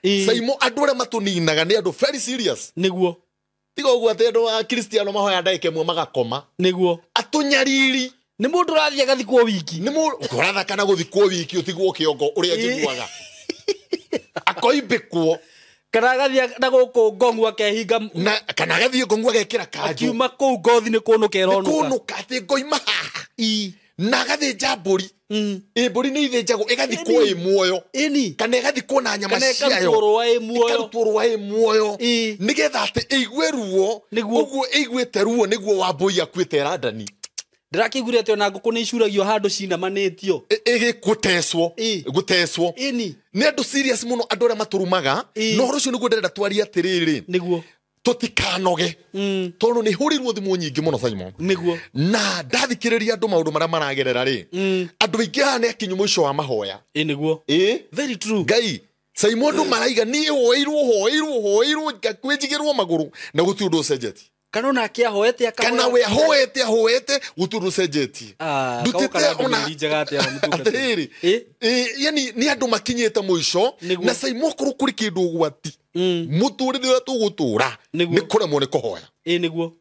SYMO andu aria matuninaga ni andu very serious niguo tiga uguo ati andu a Kristiano mahoya ndaike mwe magakoma niguo atunyariri ni mundu rathia gathikwo wiki ni mundu kuratha kana guthikwo wiki utigwo kiongo uria njiguaga akoimbikwo kana gathia na guku ngongu akehinga na kana gathie ngongu agekira kanju akiuma kuu ngothi ni kunuka ironuka kunuka ati ngoima haha na gathie njamburi mburi ni ithenjagwo igathikwo i muoyo kana igathikwo na nyama ciayo ikarutwo i muoyo nigetha ati igwe ruo uguo igwete ruo niguo wambui akuite randani ndirakiguire ati ona nguku ni icuragio handu cinamanitio guteswo ni andu serious muno andu aria maturumaga no rucio niguo ndirenda twaria atiriri niguo tutikanoge tondu ni hurirwo thimu nyingi muno SYMO niguo na ndathikiriria andu maundu maria maragerera ri andu aingi ha ni akinyu muico wa mahoya niguo very true ngai SYMO andu maraiga ni hoirwo ngakwijigirwo maguru na guti undu ucenjeti kana na kia hoete akahoya kana we hoete guturu cenjeti ndutite ona njaga ati ya mutuka yani ni andu makinyete muico na SYMO kuru kuri kindu gwati muturire uria tugutura ni kuremwo ni kuhoya niguo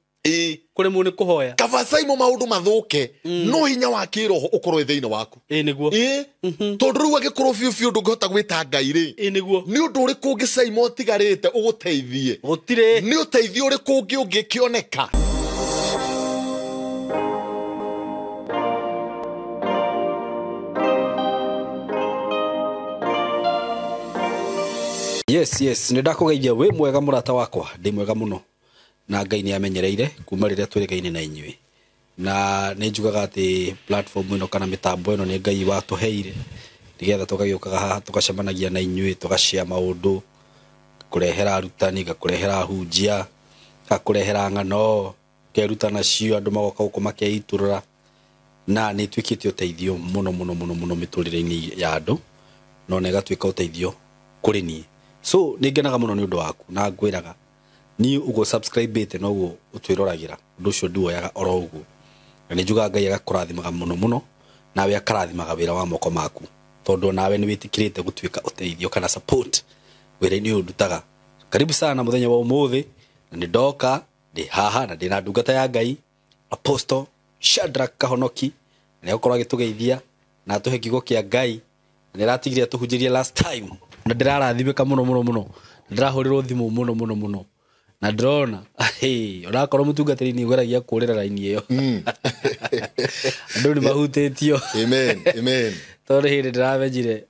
kuremwo ni kuhoya kaba SYMO maundu mathuke no hinya wa kiroho ukorwe thiini waku niguo tondu riu agikorwo fiu ndungihota gwita ngai ri niguo ni undu uriku ungi SYMO tigarite uguteithie gutire ni uteithio uriku ungi ungikioneka yes ni ndakugeithia we mwega murata wakwa ndi mwega muno na ngai ni amenyereire kuma riria twirigaine na inyui na ni njugaga ati platform ino kana mitambo ino ni ngai watuheire nigetha tukagiukaga haha tukacemanagia na inyui tugashia maundu kurehera arutani gakurehera hunjia gakurehera ngano kerutana cio andu magoka guko makeiturura na ni twikite uteithio muno miturire-ini ya andu no nega twika uteithio kuri ni so ningenaga muno ni undu waku na ngwiraga ni ugo subscribe bete no ugo utwiroragira undu ucio nduoyaga oro ugo na ni njuga ngai agakũrathimaga muno nawe akarathimaga wira wa moko maku tondu nawe ni witikirite gutwika uteithio kana support wira-ini undutaga karibu sana muthenya wa umuthi na ni ndoka ndi haha na ndina ndungata ya ngai Apostle Shadrack Kahonoki ni ukorwo agitugeithia na atuhe kiugo kia ngai ni ratigiria tuhunjirie last time na ndirarathimika muno ndirahurirwo thimu muno na drona onakorwo mutungatiri ni gweragia kurira raini iyo andu ni mahutitio amen tondu hindi ndiravenjire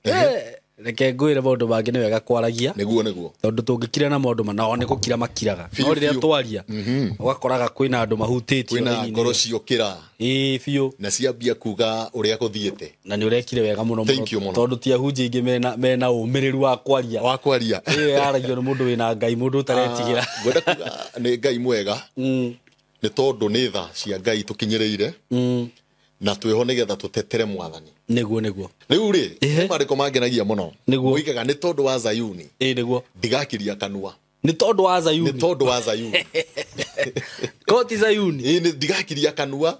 reke ngwire maundu mangi ni wega kwaragia niguo tondu tungikira na maundu manao ni gukira makiraga no riria twaria ugakoraga kwina andu mahutitio kwina ngoro ciokira fiu na ciambia kuga uria guthiete na ni urekire wega muno tondu ti ahunjia ingi mena umiriru wa kwaria aragio ni mundu wina ngai mundu utaretigira gwenda kuga ni ngai mwega ni tondu ni tha cia ngai tukinyireire na tweho nigetha tutetere mwathani niguo riu ri mariko mangenagia muno uigaga ni tondu wa Zayuni niguo ndigakiria kanua ni tondu wa Zayuni koti Zayuni ni ndigakiria kanua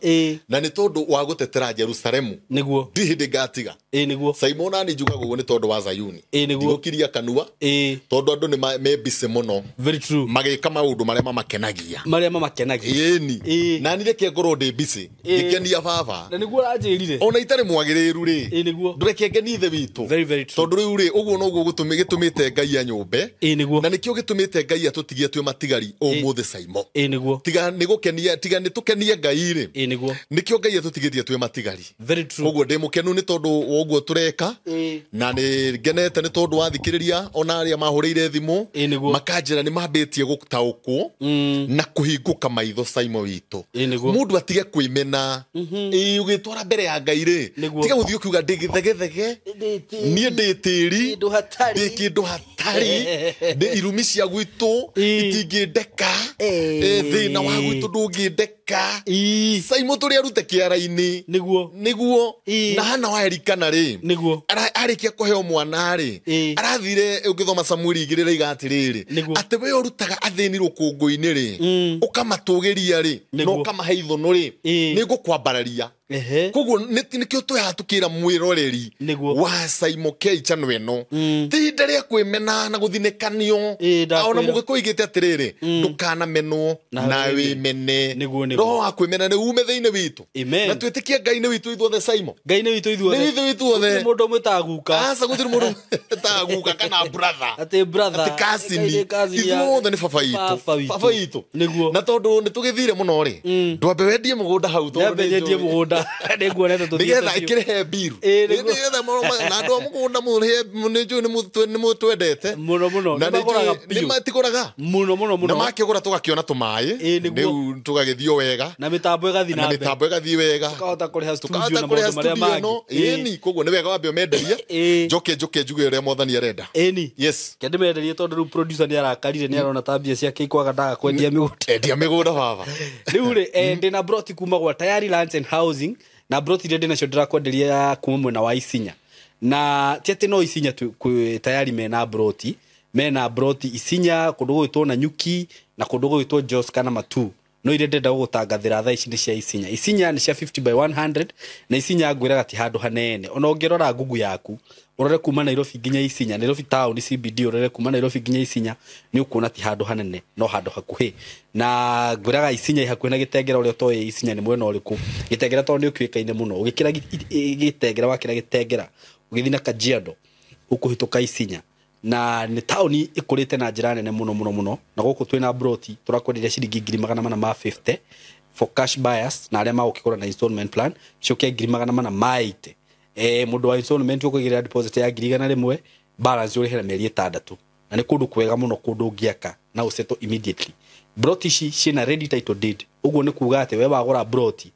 na ni tondu wa gutetera Jerusalemu niguo ndihindi ngatiga niguo SYMO na ni njugaga guo ni tondu wa Zayuni niguo kanua tondu andu ni mebise muno very true magika maundu maria mamakenagia eni na ni reke ngoro ndi bise ngikenia baba na niguo ranjirire ona itare mwagiriru ri niguo ndureke ngeni ithe witu very true tondu riu ri uguo no guo gitumite ngai a nyumbe niguo na nikio gitumite ngai atutigie twe matigari umuthi SYMO niguo tiga ni gukenia tiga ni tukenie ngai ri niguo nikio ngai atutigitie twe matigari very true uguo ndi mukenu ni tondu uguo tureka na ni ngenete ni tondu wathikiriria ona aria mahurire thimu makanjira ni mambitie gutaukwo na kuhinguka maitho SYMO witu mundu atige kwimena ugitwara mbere ya ngai ri tiga guthio kiuga ndigithegethege nie nditiri kindu hatari ndi irumi cia gwitu itingindeka thina wa gwitu ndungindeka thaka SYMO turi arute kiara-ini niguo na hana wa erikana ri arikia kuheo mwana ri arathire ukithoma Samueli 2:2 ati we urutaga athini rukungu-ini ri ukamatugiria ri no ukamahe ithono ri nigukwambararia koguo nikio twa tukira mwiroreri wa SYMO ke channel eno ti ndare kwimena na guthinekanio ona mugikoigite atiriri ndukana menwo na wi mene roho wa kwimena ni ume thiine witu na twitikie Ngai ni witu ithuothe SYMO Ngai ni witu ithuothe mundu mwitaguka asa gutiri mundu taguka kana brother ati cousin ithuothe ni baba itu na tondu nitugithire muno ri ndwambe wendie mugunda hau tondu wendie mugunda niguonete tuthire nigetha ikirehe biru nigetha na andu mugunda murihe ni mutwendete muno na ni matikuraga muno na makigura tugakiona tumai riu tugagithio wega na mitambo igathi wega tukahota kuriha studio na maundu maria mangi koguo ni wega wambe umenderie njoke njuge uria mwathani arenda yes kende menderie tondu riu producer ni arakarire ni arona tabia ciake ikwaga ndaga kwendia migunda baba riu ri ndina broti kuma gwa Tayari Lands and Housing na broti rede na shodra kwenderia kuma mwena wa Isinya na tiate no Isinya Tayari mena broti Isinya kundu gwitwo na Nikii na kundu gwitwo Jos kana Matu no irende nda gutangathira thaa ici ni cia Isinya ni cia 50/100 na Isinya ngwiraga ti handu hanene ona ungirora ngugu yaku urore kuma Nairobi nginya Isinya Nairobi town CBD urore kuma Nairobi nginya Isinya ni ukuona ti handu hanene no handu hakuhi na ngwiraga Isinya ihakuhi na Gitengera uria toye Isinya ni mwena uriku Gitengera tondu ni ukiwekaine muno ugikira Gitengera wakira Gitengera ugithina Kajiado ukuhituka Isinya na ni town ikurite na njira nene muno na guku twina broti turakwenderia ciringi 450 for cash buyers na aria magukigura na installment plan coke 480 mundu wa installment ukugira deposit ya 100 balance uri hera mieri 6 na ni kundu kwega muno kundu ungiaka na useto immediately broti cina ready title deed uguo ni kuga ati we wagura broti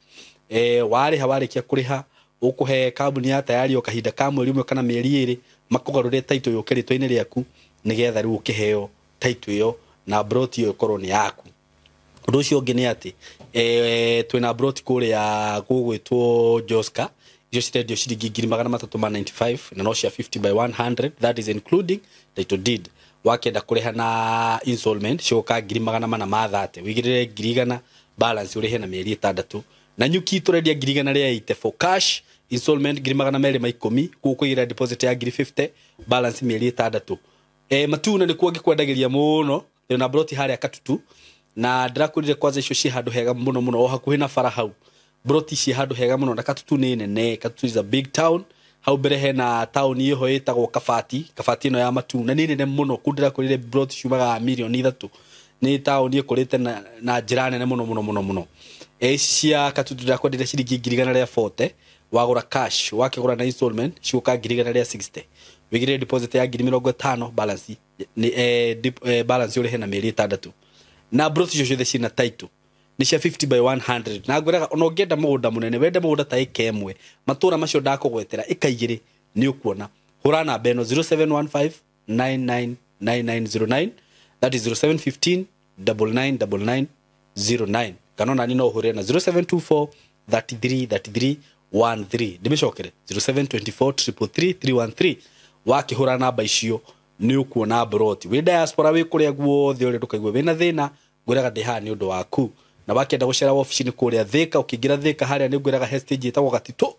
wari hawarikia kuriha ukuhe kambuni ya Tayari okahinda ka mweri umwe kana mieri 2 makugarure title yo keritwa-ini riaku nigetha riu ukiheo title yo na broti yo ikorwo ni yaku undu ucio ungi ni ati twina broti kuria gugwitwo Joska icio cirendio ciringi 395 na no cia 50/100 that is including title deed wakenda kuriha na installment coka 430 wigirire 100 balance urihe na mieri 6 na Nikii turendia 180 for cash installment 210 kukuira deposit ya 50 balance mieri 6 matuna ni kuonge kwendagiria muno na broti haria Katutu na ndirakurire kwanza icio ci handu hega muno o hakuhi na Farahau broti ci handu hega muno na Katutu ni nene Katutu is a big town hau mbere hena town iho itagwo Kabati ino ya Matu na ni nene muno kundira kurire broti ciumaga milioni 3 ni town ikurite na njira nene muno cia Katutu ndirakwendire ciringi 140 wagura cash wakigura na installment ciuka 160 wigire deposit ya 50 balance ni balance uri hena mieri 6 na broti cio ciothe cina title ni cia 50/100 na ngwiraga ona ungienda mugunda munene wende mugunda ta ikemwe matura macio ndakugwetera ikaigire ni ukuona hura namba eno 0715999909 that is 0715999909 kanona ni no hure na 0724333313 dimeshokere 0724333313 wakihura namba icio ni ukuona broti we diaspora we kuria guothe uri tukaigwe wina thina ngwiraga ndiha ni undu waku na wakenda gucera office ni kuria Thika ukigira Thika haria ni ngwiraga hestage itagwo Gatito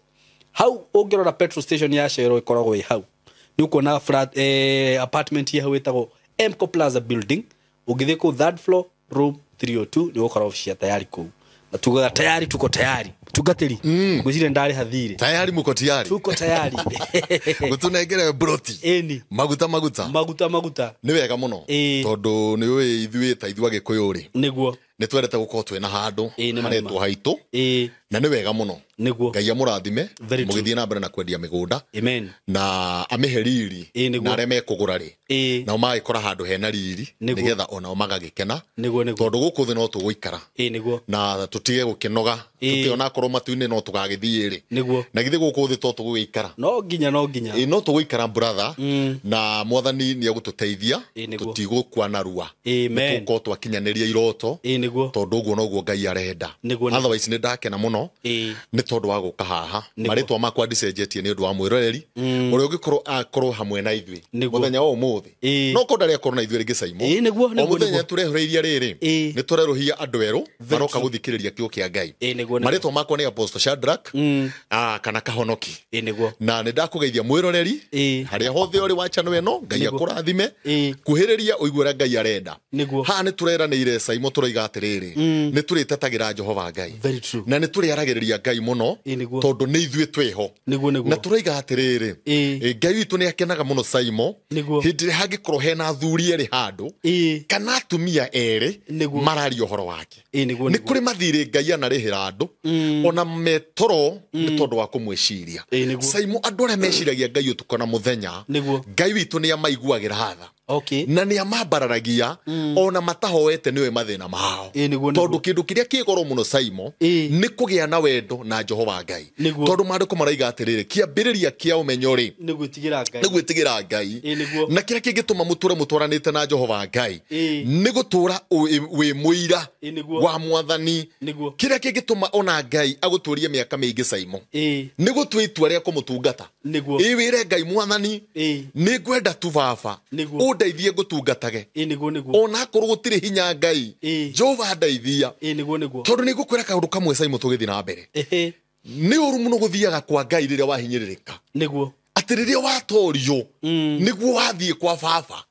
hau ungirora petrol station ya Shell ikoragwo hau ni ukuona flat apartment ya hau itagwo Emco Plaza building ugithie ku third floor room 302 ni ukora office ya Tayari ku na tuko tayari tugateri ngwicire ndari hathire Tayari muko tayari tuko tayari gutunengere broti maguta ni wega muno tondu ni we ithuĩ ta ithuage kuyuri niguo ni twerete gukorwo twina handu haretwo haitu na ni wega muno Ngai amurathime mugithie na mbere na kwendia migunda amen na amiheriri na aria mekugura ri na magikora handu hena riri nigetha ona magagikena tondu guku thi no tuguikara na tutige gukinoga tutiona korwo matu-ini no tugagithie ri na githie guku thi to tuguikara no nginya no tuguikara brother na mwathani ni agututeithia tutigukwa narua tuko twakinyaniria iroto niguo tondu guo noguo Ngai arenda otherwise ni ndakena muno ni tondu wa guka haha maritwa makwa ndicenjetie ni undu wa mwiroreri uria ungikorwo akorwo hamwe na ithui muthenya wa umuthi no ko ndari akorwo na ithui ringi SYMO o muthenya turehoreiria riri ni tureruhia andu eru maroka guthikiriria kiugo kia Ngai maritwa makwa ni Apostle Shadrack kana Kahonoki na ni ndakugeithia mwiroreri haria hothe uri wa channel eno Ngai akurathime kuhiriria uigwe Ngai arenda ha ni tureranire SYMO turoiga atiriri ni turitetagira Jehova Ngai na ni turiaragiriria Ngai muno tondu ni ithui tweho na turoiga atiriri Ngai witu ni akenaga muno SYMO hindi hangikorwo hena athuri eri handu kana atumia eri marari uhoro wake ni kuri mathiri Ngai anarihira andu ona metoro ni tondu wa kumwiciria SYMO andu aria meciragia Ngai utukana muthenya Ngai witu ni amaiguagira hatha na ni amabararagia ona matahoete niwe mathina mao tondu kindu kiria kigoro muno SYMO ni kugia na wendo na Jehova Ngai tondu maandiko maraiga atiriri kiambiriria kia umenyo ri ni gwitigira Ngai na kiria kingituma muture mutwaranite na Jehova Ngai ni gutura wi muira wa mwathani kiria kingituma ona Ngai aguturia miaka mingi SYMO ni gutua itua ria kumutungata wire Ngai mwathani ni gwenda tu baba ndeithie gutungatage ona korwo gutire hinya Ngai Jehova ndeithia tondu ni gukwira kaundu kamwe SYMO tugithi na mbere ni uru muno guthiaga kwa Ngai riria wahinyiririka atiriria watorio niguo wathie kwa baba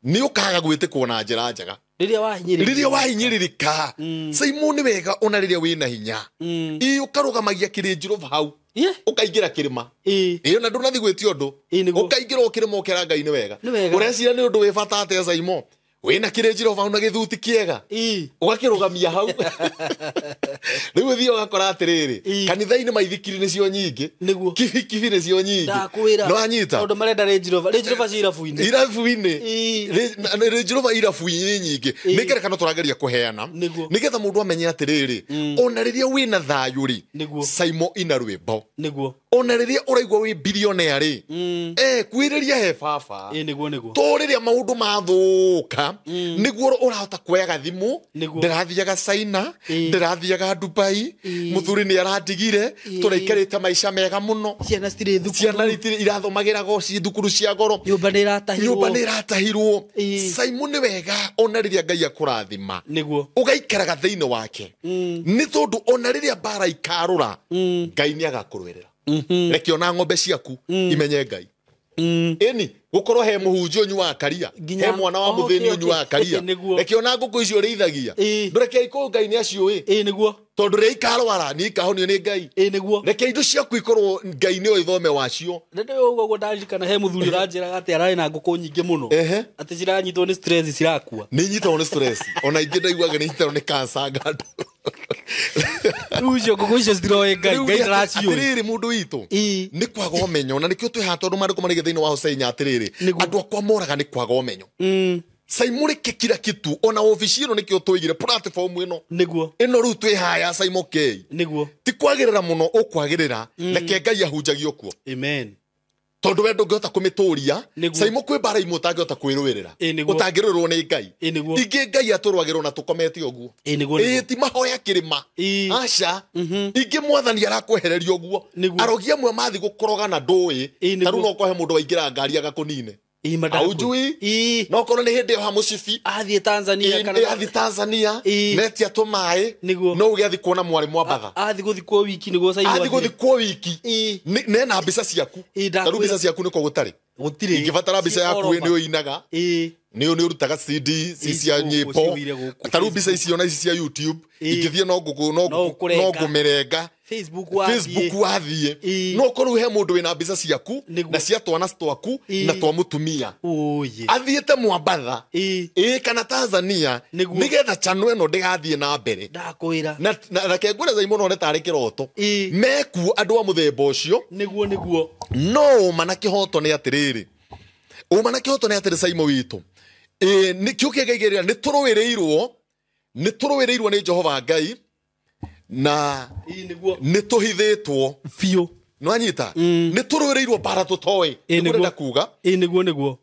ni ukaga gwitikwo na njira njega riria wahinyiririka SYMO ni wega ona riria wina hinya ukarugamagia kirinjiro hau ukaingira kirima na ndunathi gwitio ndu ukaingira ukirima ukera Ngai ni wega urecira ni undu wi bata ate SYMO wina kirinjiro hau na githuti kiega ugakirugamia hau riu thio gakora atiriri kanitha-ini maithikiri nicio nyingi kibi nicio nyingi no anyita undu marenda Range irabu-ini irabu-ini nyingi nigerekano turageria kuheana nigetha mundu amenye atiriri ona riria wina thayu ri SYMO ina rwimbo ona riria uraigwa wi billionaire ri kwiriria he baba to riria maundu mathuka niguo urahota kuoyaga thimu ndirathiaga China ndirathiaga Dubai muthuri ni aradigire turaikarite maisha mega muno ciana irathomagira goci thukuru cia goro nyumba ni iratahirwo SYMO ni wega ona riria Ngai akurathima ugaikaraga thiini wake ni tondu ona riria bara ikarura Ngai ni agakurwerera reke ona ng'ombe ciaku imenye Ngai eni gukorwo he muhunjio nyu wa karia he mwana wa muthini nyu wa karia reke ona nguku icio rithagia ndureke iko Ngai ni acio niguo tondu ri ikarwara ni ikahonio ni Ngai niguo reke indo ciaku ikorwo Ngai ni o ithome wacio ndio uguo ndarikana he muthuri uranjira ati arari na nguku nyingi muno ati ciranyitwo ni stress cirakua ni nyitwo ni stress ona ingi ndaiguaga ni nyitwo ni cancer ngando ucio nguku icio ciroe Ngai ndaracio atiriri mundu witu ni kwaga umenyo na nikio twi hatondu maandiko marige thiini wa Hosea atiriri andu akwa moraga ni kwaga umenyo SYMO reke kira kitu ona ofisi ino nikio tuigire platform ino niguo ino ru twi haya SYMO K niguo ti kwagirira muno ukwagirira reke Ngai ahunjagio kuo amen tondu wendo ngihota kumituria SYMO kwi bara imwe utangihota kwirwirira utangirurwo ni Ngai ingi Ngai aturwagirwo na tukomete uguo ti mahoya kirima aca ingi mwathani arakwehereria uguo arogia mwe mathi gukoroga na ndui taru no kohe mundu waingira ngari agakunine aujui no kono ni hindi ha mucibi athie Tanzania kana athie Tanzania neti atumai no ugiathi kuona mwari mwambatha athi guthikwo wiki niguo SYMO athi guthikwo wiki nena mbica ciaku taru mbica ciaku niko gutari ingibatara mbica yaku ni uinaga ni urutaga CD cia nyimbo taru mbica icio na ici cia YouTube ingithie no ngumirenga Facebook wathie no koru he mundu wina mbica ciaku na cia twana twaku na twa mutumia athiete mwambatha kana Tanzania nigetha channel eno ndigathie na mbere ndakwira na kengwira SYMO no netari kiroto meku andu a muthemba ucio niguo no mana kihoto ni atiriri umana kihoto ni atiri SYMO witu ni kiuke gaigerera ni turuwireirwo ni Jehova Ngai na ni tuhithitwo fio no anyita ni turuwireirwo bara tutoi niguo kuga niguo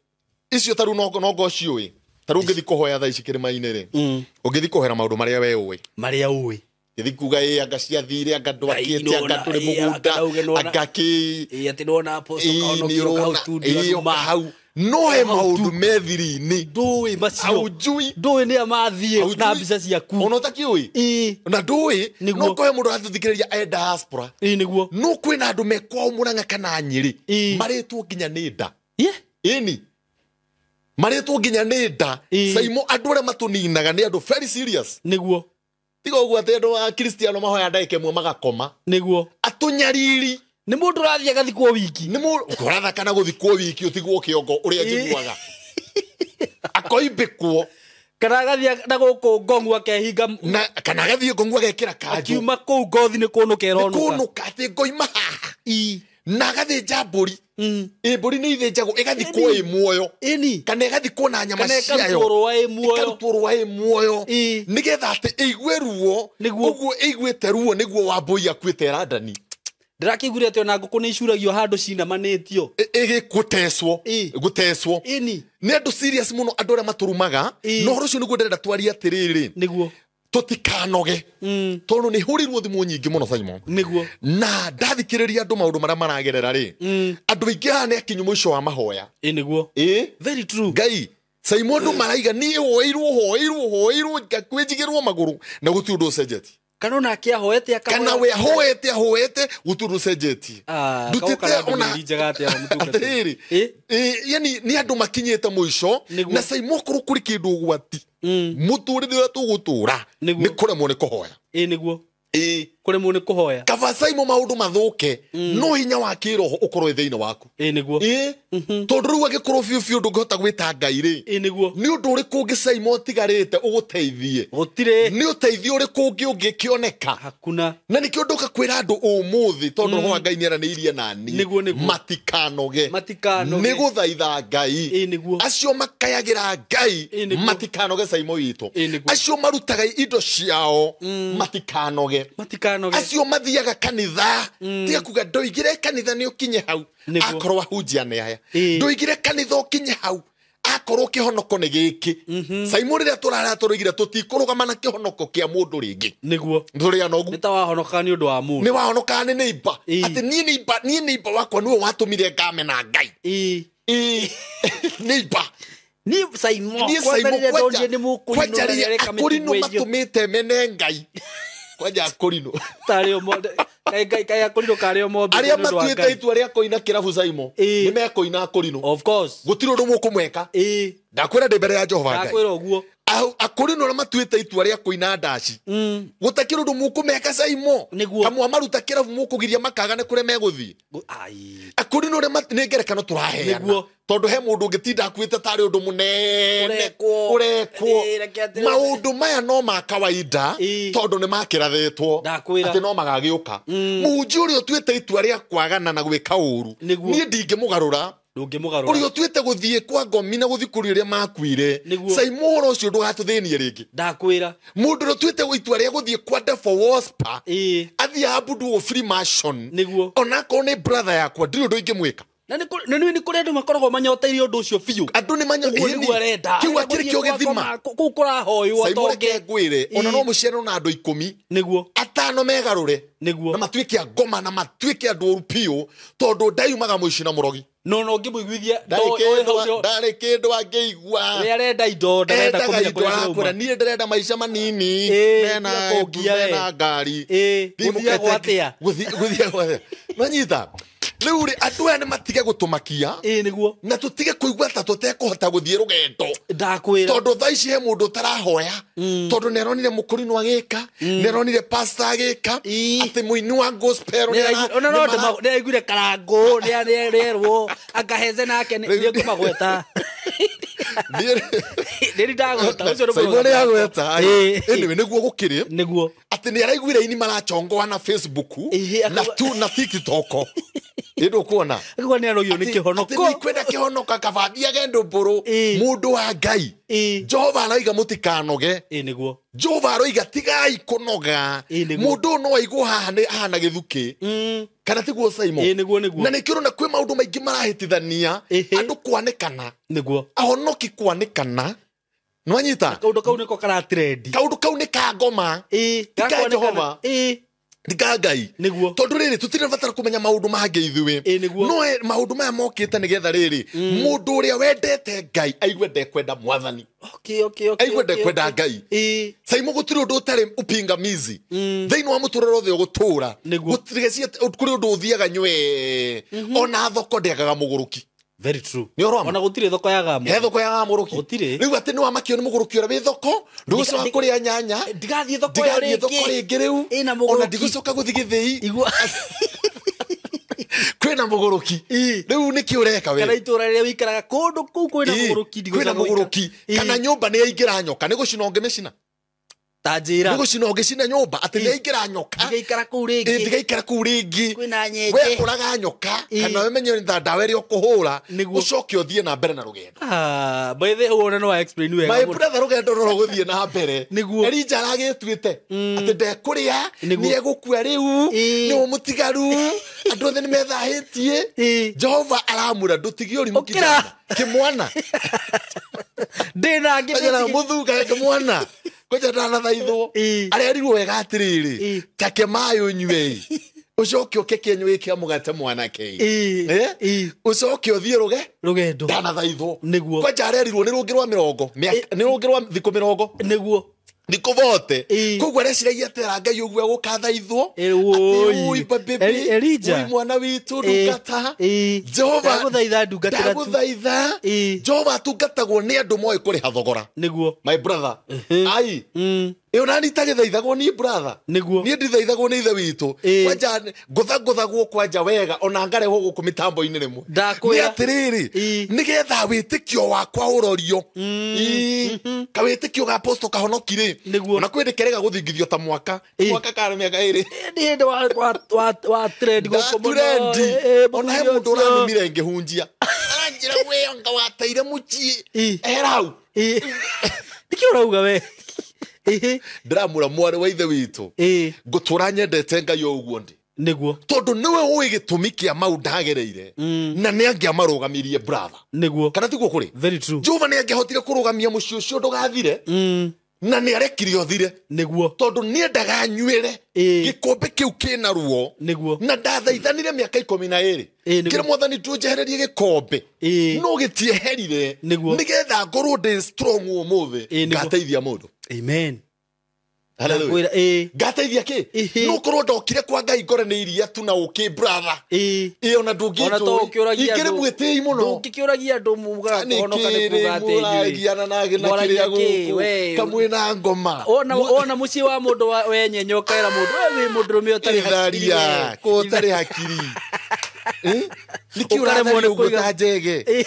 icio taru no ngociui taru ngithi kuhoya tha ici kirima-ini ri ungithi kuhera maundu maria we uwi ngithi kuga anga ciathire anga ndwakite anga turi mugunda anga ki ati nona apostle Kanogio kau studio hau no he maundu methiri-ini ndui macio ndui ni amathie na mbica ciaku ona utakiui na ndui no kohe mundu athuthikiriria e diaspora niguo no kwina andu mekwa Murang'a kana Nyeri maritwo nginya ni nda ini maritwo nginya ni nda SYMO andu aria matuninaga ni andu very serious niguo tiga uguo ati andu a Kristiano mahoya ndaike mwe magakoma niguo atunyariri ni mundu rathia gathikwo wiki ni mundu kuratha kana guthikwo wiki utigwo kiongo uria njiguaga akoimbikwo kana gathia na guku ngongu akehinga na kana gathie ngongu agekira kanju akiuma kou ngothi ni kunuka ironuka kunuka ati ngoima haha na gathi njamburi mburi ni ithinjagwo igathikwo i muoyo kana igathikwo na nyama ciayo ikarutwo i muoyo nigetha ati igwe ruo uguo igwite ruo niguo wambui akuite Radani ndirakiguire ati ona nguku ni icuragio handu cinamanitio guteswo ni andu serious muno andu aria maturumaga no horo ucio niguo ndirenda twaria atiriri niguo tutikanoge tondu ni hurirwo thimu nyingi muno SYMO niguo na ndathikiriria andu maundu maria maragerera ri andu aingi haha ni akinyu muico wa mahoya niguo very true ngai SYMO andu maraiga ni hoirwo ngakwenjigirwo maguru na guti undu ucenjetie kana na kia hoete akahoya kana we hoete guturu cenjetie ndutite ona njagate ya mutuka yani ni andu makinyete muico na SYMO kuru kuri kindu gwati muturire uria tugutura ni kuremwo ni kuhoya niguo kuremwo ni kuhoya kaba SYMO maundu mathuke no hinya wa kiroho ukorwe thiini waku niguo tondu riu agikorwo biu ndungihota gwita Ngai ri niguo ni undu uriku ungi SYMO tigarite uguteithie gutire ni uteithio uriku ungi ungikioneka hakuna na nikio nduka kwira andu umuthi tondu ho Ngai ni araniirie nani matikanoge ni guthaitha Ngai acio makayagira Ngai matikanoge SYMO witu acio marutaga indo ciao matikanoge acio mathiaga kanitha tiga kuga ndoigire kanitha ni ukinye hau akorwo ahunjia ni aya ndoigire kanitha ukinye hau akorwo kihonoko ni giki SYMO riria turara turoigire tutikurugama na kihonoko kia mundu ringi niguo nduria nogu ni ta wahonoka ni undu wa mundu ni wahonoka ni neighbor ati ni neighbor wakwa niwe watumire ngamena Ngai neighbor ni SYMO kwanja ni mukunino akurino matumite mene Ngai kwanja akurino tario mode kai akurino kario mode aria matuite itua ria koina kirabu SYMO ni mekoina akurino of course gutiro ndu mukumweka ndakwira ndi mbere ya Jehova Ngai ndakwira uguo akurino na matuite itua ria koina ndaci gutakiro ndu mukumeka SYMO kamwa maruta kirabu mukugiria makaga ne kure meguthii akurino ria ni ngerekano turaheana tondu he mundu ngitinda akuite tari undu munene urekwo maundu maya no ma kawaida tondu ni makirathitwo ati no magagiuka muhunjia uria tuite itua ria kwagana na gwika uru ni ndingimugarura uria tuite guthie kwa ngomi na guthikuria ria makwire SYMO oro ucio ndugatuthinie ringi ndakwira mundu uria tuite itua ria guthie kwa devil wasper athia abudu o Freemason ona ko ni brother yakwa ndiri undu ingimwika na ni kuri andu makoragwo manyoteirie undu ucio biu andu ni manyoteire kiu akiri kio githima ku kurahoywo tonge ngwire ona no muciano na andu 10 niguo atano megarure niguo na matuike ngoma na matuike andu urupio tondu ndaiumaga muici na murogi no ngimwiguithia ndari kindu angeigua ri arenda indo ndarenda kumenya kuria ni ndirenda maica manini mena ngari guthia gwatia manyita riu ri andu aya ni matige gutumakia niguo na tutige kuigua ta tutekuhota guthie rugendo ndakwira tondu thaa ici he mundu tarahoya tondu neronire mukurino agika neronire pastor agika ati muini wa gospel ni aiguire karangu ni arerwo akaheze nake ni kumagweta niri ndagweta ucio SYMO ni agweta anyway niguo gukiri niguo ati ni araiguire ini marachongoa na Facebook na TikTok Indo kuona kwa ni arogio ni kihonoko ni kwenda kihonoka kababia gendo mburu mundu wa Ngai Jehova araiga mutikanoge niguo Jehova araiga tigai kunoga mundu no aigu hana githuki kana tiguo SYMO niguo na nikiro na kwi maundu maingi marahitithania andu kwanekana niguo ahonoki kwanekana nwanyita kaundu kau niko kana trend kaundu kau ni ka ngoma ka Jehova ndika Ngai tondu riri tutire batara kumenya maundu mangi ithuwe no maundu maya mokite nigetha riri mundu uria wendete Ngai aigwe ndekwenda mwathani aigwe ndekwenda Ngai SYMO gutire undu utari upingamizi thiini wa muturiro thio gutura gutirigeci kuri undu uthiaga nywe ona thoko ndiagaga muguruki. Very true. Ona gutire thoko ya gamu. He thoko ya gamu ruki. Gutire. Riu ati ni wa makio ni muguruki ora wi thoko. Ndugucoka kuria nyanya. Ndigathie thoko ya ringi riu. Ona ndigucoka guthi githii. Igua. Kwina muguruki. Riu niki ureka we. Kana itura ria wikaraga kundu kuu kwina muguruki ndigucoka. Kwina muguruki. Kana nyumba ni yaingira nyoka ni gucina ungemecina. Tajira. Ni gucina ungecina nyumba ati ni yaingira nyoka. Ndigaikara kuu ringi. Ndigaikara kuu ringi. Kwina nyeke. We kuraga nyoka kana we menye ni ndawa iri ukuhura ucoke uthie na mbere na rugendo. By the way no explain we. My brother rugendo no guthie na mbere. Elija aragituite ati ndekuria ni egukua riu ni umutigaru andu othe ni methahitie Jehova aramura ndutigi uri mukira kimwana ndina ngina muthuga kimwana koja ndana thaithwo aria rirwo wega atiriri take mayo nywe ucoke ukeke nywe kia mugate mwanake ucoke uthie rugendo ndana thaithwo koja arerirwo ni rungi rwa 40 ni rungi rwa thiko 40 niguo niko vote kugwa reciragia tera Ngai ugwe gukathaithwo oi baby Elija mwana witu ndungata Jehova ndaguthaitha ndungatira tu ndaguthaitha Jehova tungatagwo ni andu moe kuri hathogora niguo my brother ai nani tagithaithagwo ni brother niguo ni ndithaithagwo ni ithe witu kwanja nguthaguthagwo kwanja wega ona ngareho guku mitambo-ini rimwe ni atiriri nigetha witikio wakwa urorio kawitikio ga apostle kahonokire ona kwendekeraga guthingithio ta mwaka kare miaka iri ni hinde wa trend guku muno ona he mundu uranumire ngihunjia aranjira we anga wateire muci erau nikio rauga we ndramura mwari wa ithe witu ngutura nyendete Ngai uguo ndi niguo tondu niwe ui gitumi kia mau ndagereire na ni angia marugamirie brother niguo kana tiguo kuri very true Jehova ni angihotire kurugamia mucio ucio ndugathire na ni arekire othire niguo tondu ni ndaga nywire gikombe kiu kina ruo niguo na ndathaithanire miaka 12 kira mwathani tujehererie gikombe no gitieherire nigetha ngorwo ndi strong umuthi ngateithia mundu. Amen. Hallelujah. Gateithia ki? No korwo ndokire kwa Ngai ngore ni iria tu na uki brother. Ona ndungitu. Ikire mwitei muno. Ndungikiuragia andu muga konoka ni kugateithia. Na kiria guku. Kamwe na ngoma. Ona muci wa mundu wenye nyoka era mundu we mundurume utari hakiri. Ko utari hakiri. Nikiura mwone kuiga njege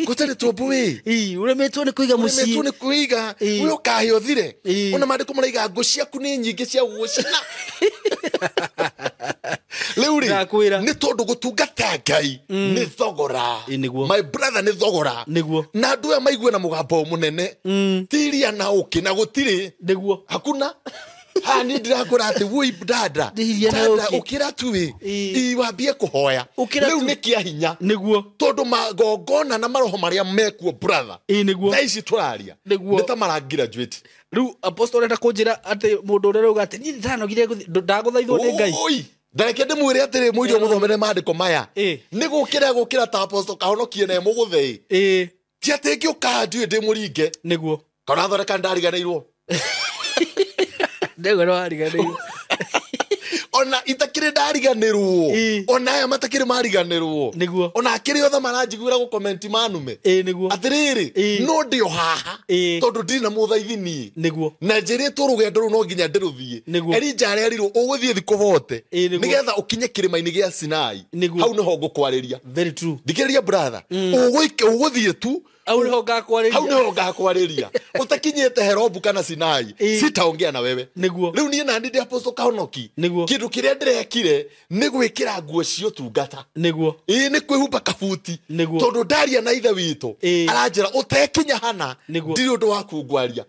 gutari tumbu we uremetwo ni kuiga muci uremetwo ni kuiga we ukahe othire ona mandiko maraiga ngo ciaku ni nyingi cia gucina leuri ni tondu gutungata Ngai ni thogora my brother ni thogora na andu amaigue na mugambo munene tiria na uki na gutiri hakuna ni ndirakora ati wui dada ukira tuwe iwambie kuhoya riu ni kia hinya niguo tondu magongona na maroho maria mekuo brother thaici turaria ni ta maragraduate riu apostle enda kunjira ati mundu uria rauga ati ni ndanogire ndaguthaithwo ni Ngai oi ndareke ndimwire atiri muirio muthomere mandiko maya ni gukira ta apostle kahonokie na muguthei ti ati ngiuka ndiwe ndi muringe niguo kana thoreka ndariganirwo ndego no ariganirwo ona itakire ndariganirwo ona aya matakire mariganirwo ona akiri othe maranjiguira gu comment manume atiriri no ndio haha tondu ndina muthaithini na njiri turugendo ru no nginya ndiruthie Elija arerirwo uguthie thiko vote nigetha ukinye kirima-ini gia Sinai hau niho ngukwariria very true thikiriria brother uguthie tu au niho ngakwariria utakinyete Herobu kana Sinai sitaongea na wewe riu nie na ndi apostle kahonoki kindu kiria ndirekire ni gwikira nguo cio tungata ni kwihumba kabuti tondu ndaria na ithe witu aranjira utekinya hana ndiri undu waku ngwaria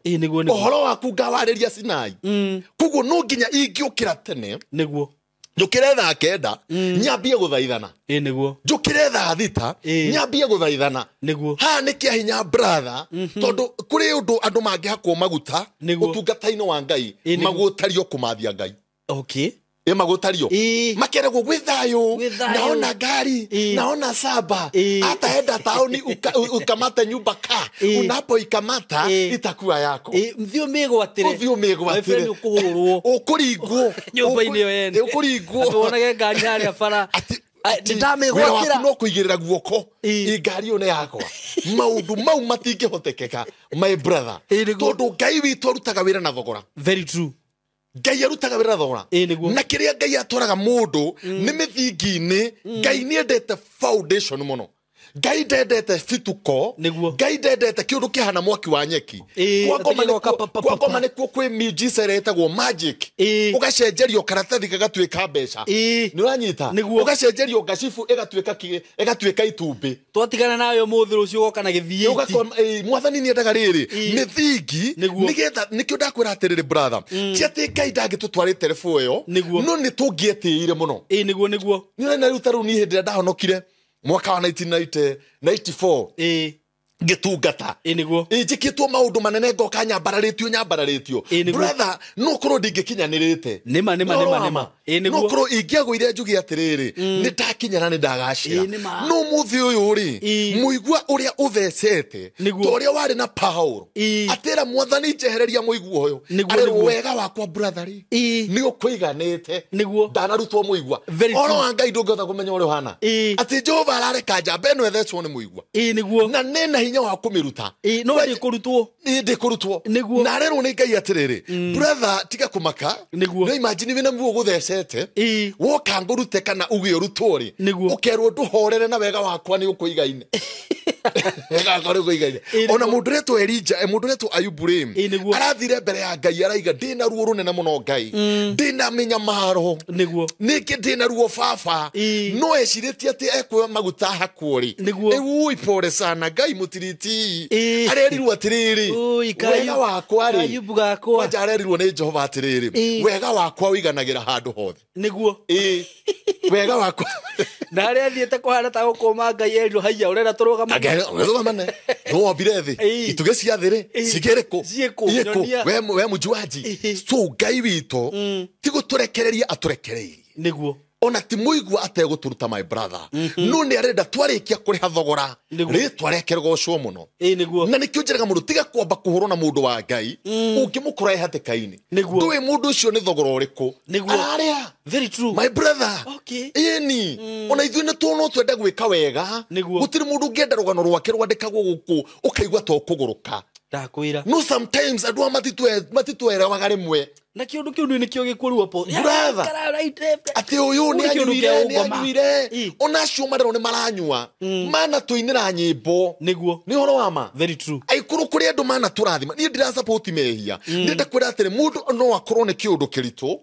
uhoro waku ngawariria Sinai kuguo no nginya ingiukira tene njukire thaa kenda nyambie guthaithana niguo njukire thaa thita nyambie guthaithana niguo ha nä kä hinya brother tondå kå rä å ndå andå mangä hakwo maguta å tungata-inä wa Ngai magå tario kå mathia Ngai magå tario makeragwo gwä thayå naona ngari naona saba hata enda taoni ukamata nyumba ka unapoikamata itakuwa yako mthio migwatire å kå ringwo nyumba-inä ĩyo yene å kå ringwo tuonage ngari harĩa bara wĩra waku no kũigĩrĩra guoko ngari ĩyo nĩ yakwa maũndũ mau matingĩhotekeka my brother tondũ Ngai witũ arutaga wĩra na thogora very true Ngai arutaga wĩra na thogora na kĩrĩa Ngai atwaraga mũndũ nĩ mĩthingi-inĩ Ngai nĩendete foundation mũno Ngai ndendete fituko Ngai ndendete kĩũndũ kĩhana mwaki wa nyeki kwa ngoma nĩkuo kwĩ mijisa ĩretagwo magic ũgacenjerio karatathi gagatuĩka mbeca nĩ ũranyita ũgacenjerio ngacibu ĩgatuĩka itumbĩ twatigana nayo mũthĩ rũciũ ũgoka na gĩthiĩti mwathani nĩendaga rĩrĩ mĩthingi nĩgetha nĩkĩo ndakwĩra atĩrĩrĩ brother ti atĩ Ngai ndangĩtũtwarĩte terebu ĩyo no nĩ tũngĩetĩĩre mũno nĩguo nĩ ũrona rĩu ta rĩu niĩ hĩndĩ ĩrĩa ndahonokire mwaka wa 1994 gitungata njikitwo maundu manene ngoka nyambararĩtio brother no korwo ndingĩkinyanĩrĩte nĩma no korwo ingĩagũire njuge atĩrĩrĩ nĩ ndakinya na nĩ ndagacĩra no mũthĩ ũyũ rĩ mũigua ũrĩa ũthecete ta ũrĩa warĩ na Paulo atĩra mwathani njehereria mũigua ũyũ arĩ wega wakwa brother rĩ nĩ ũkũiganĩte ndanarutwo mũigua oro wa Ngai ndũngĩhota kũmenya ũrĩa ũhana atĩ Jehova arareka njamba ĩno ethecwo nĩ mũigua na nĩna hinya wa kũmĩruta no ndĩkũrutwo na rĩrwo nĩ Ngai atĩrĩrĩ brother tiga kũmaka no imagine wĩna muo gũthecete woka ngũrute kana uge ũrutwo rĩ ũkerwo ndũhorere na wega wakwa nĩ ũkũigaine ona mũndũ ũretwo Elija mũndũ ũretwo Ayubu rĩ arathire mbere ya Ngai araiga ndĩna ruo rũnene mũno Ngai ndĩna mĩnyamaro nĩngĩ ndĩna ruo baba no ecirĩtie atĩ ekwoya maguta hakwo rĩ ui pore sana Ngai mũtiriti arerirwo atĩrĩrĩ wega wakwa rĩ kwanja arerirwo nĩ Jehova atĩrĩrĩ wega wakwa ũiganagĩra handũ hothe wega wakwa na arĩa athiĩte kũhana ta gũkũma Ngai erirwo haiya ũrenda tũrũgamane nĩwombire thĩ itugĩ cia thĩ rĩ cigĩrĩkũ we mũjuaji so Ngai witũ ti gũtũrekereria atũrekereirie nĩguo ona ti mũigua ategũtũruta my brother no nĩ arenda twarĩkia kũrĩha thogora rĩtwa rĩake rĩgocwo mũno na nĩkĩo njĩraga mũndũ tiga kwamba kũhũrwo na mũndũ wa Ngai ũngĩmũkora hatĩka-inĩ ndũĩ mũndũ ũcio nĩ thogora ũrĩkũ ararĩa very true my brother ĩni ona ithuĩ nĩ tuona twende gwĩka wega gũtirĩ mũndũ ũngĩenda rũgano rwake rwandĩkagwo gũkũ ũkaigua to kũgũrũka ndakwĩra no sometimes andũ matitweraga rĩmwe na kiundu kiu nikio gikuruo po ati uyu ni anyuire ona acio marero ni maranyua mana tuinira nyimbo ni horo wama very true aikuru kuri andu mana turathima ni ndira support mehia ndenda kwira atire mundu no akorwo ni kiundu kiritu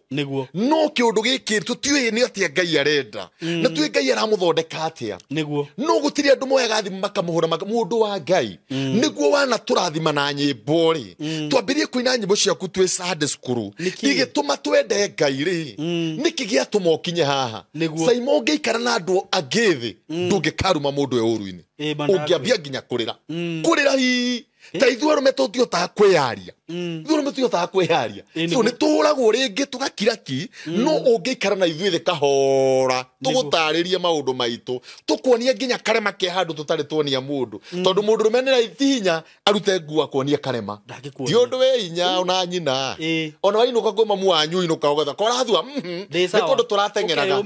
no kiundu giki tutiwe ni atia Ngai arenda na tuwe Ngai aramuthondeka atia no gutiri andu moya gathima makamuhura mundu wa Ngai niguo wana turathima na nyimbo ri twambirie kuina nyimbo ciaku twe Sunday school igituma twende Ngai ri niki giatuma ukinye haha SYMO ngeikara na andu angithi ndungikaruma mundu e uruini ungiambia nginya kurira hi ta ithuaro metotio ta kweyaria ithuaro metotio ta kweyaria so ni turagwo ringi tugakiraki no ungiikara na ithuĩ thĩ kahora tugutaririe maundu maitu tukuonia nginya karema ke handu tutari tuonia mundu tondu mundu rumenera ithinya arute ngua kuonia karema ti undu we inya ona nyina ona wainuka kwa mamu wanyu inuka ugatha korathua ni kundu turatengeraga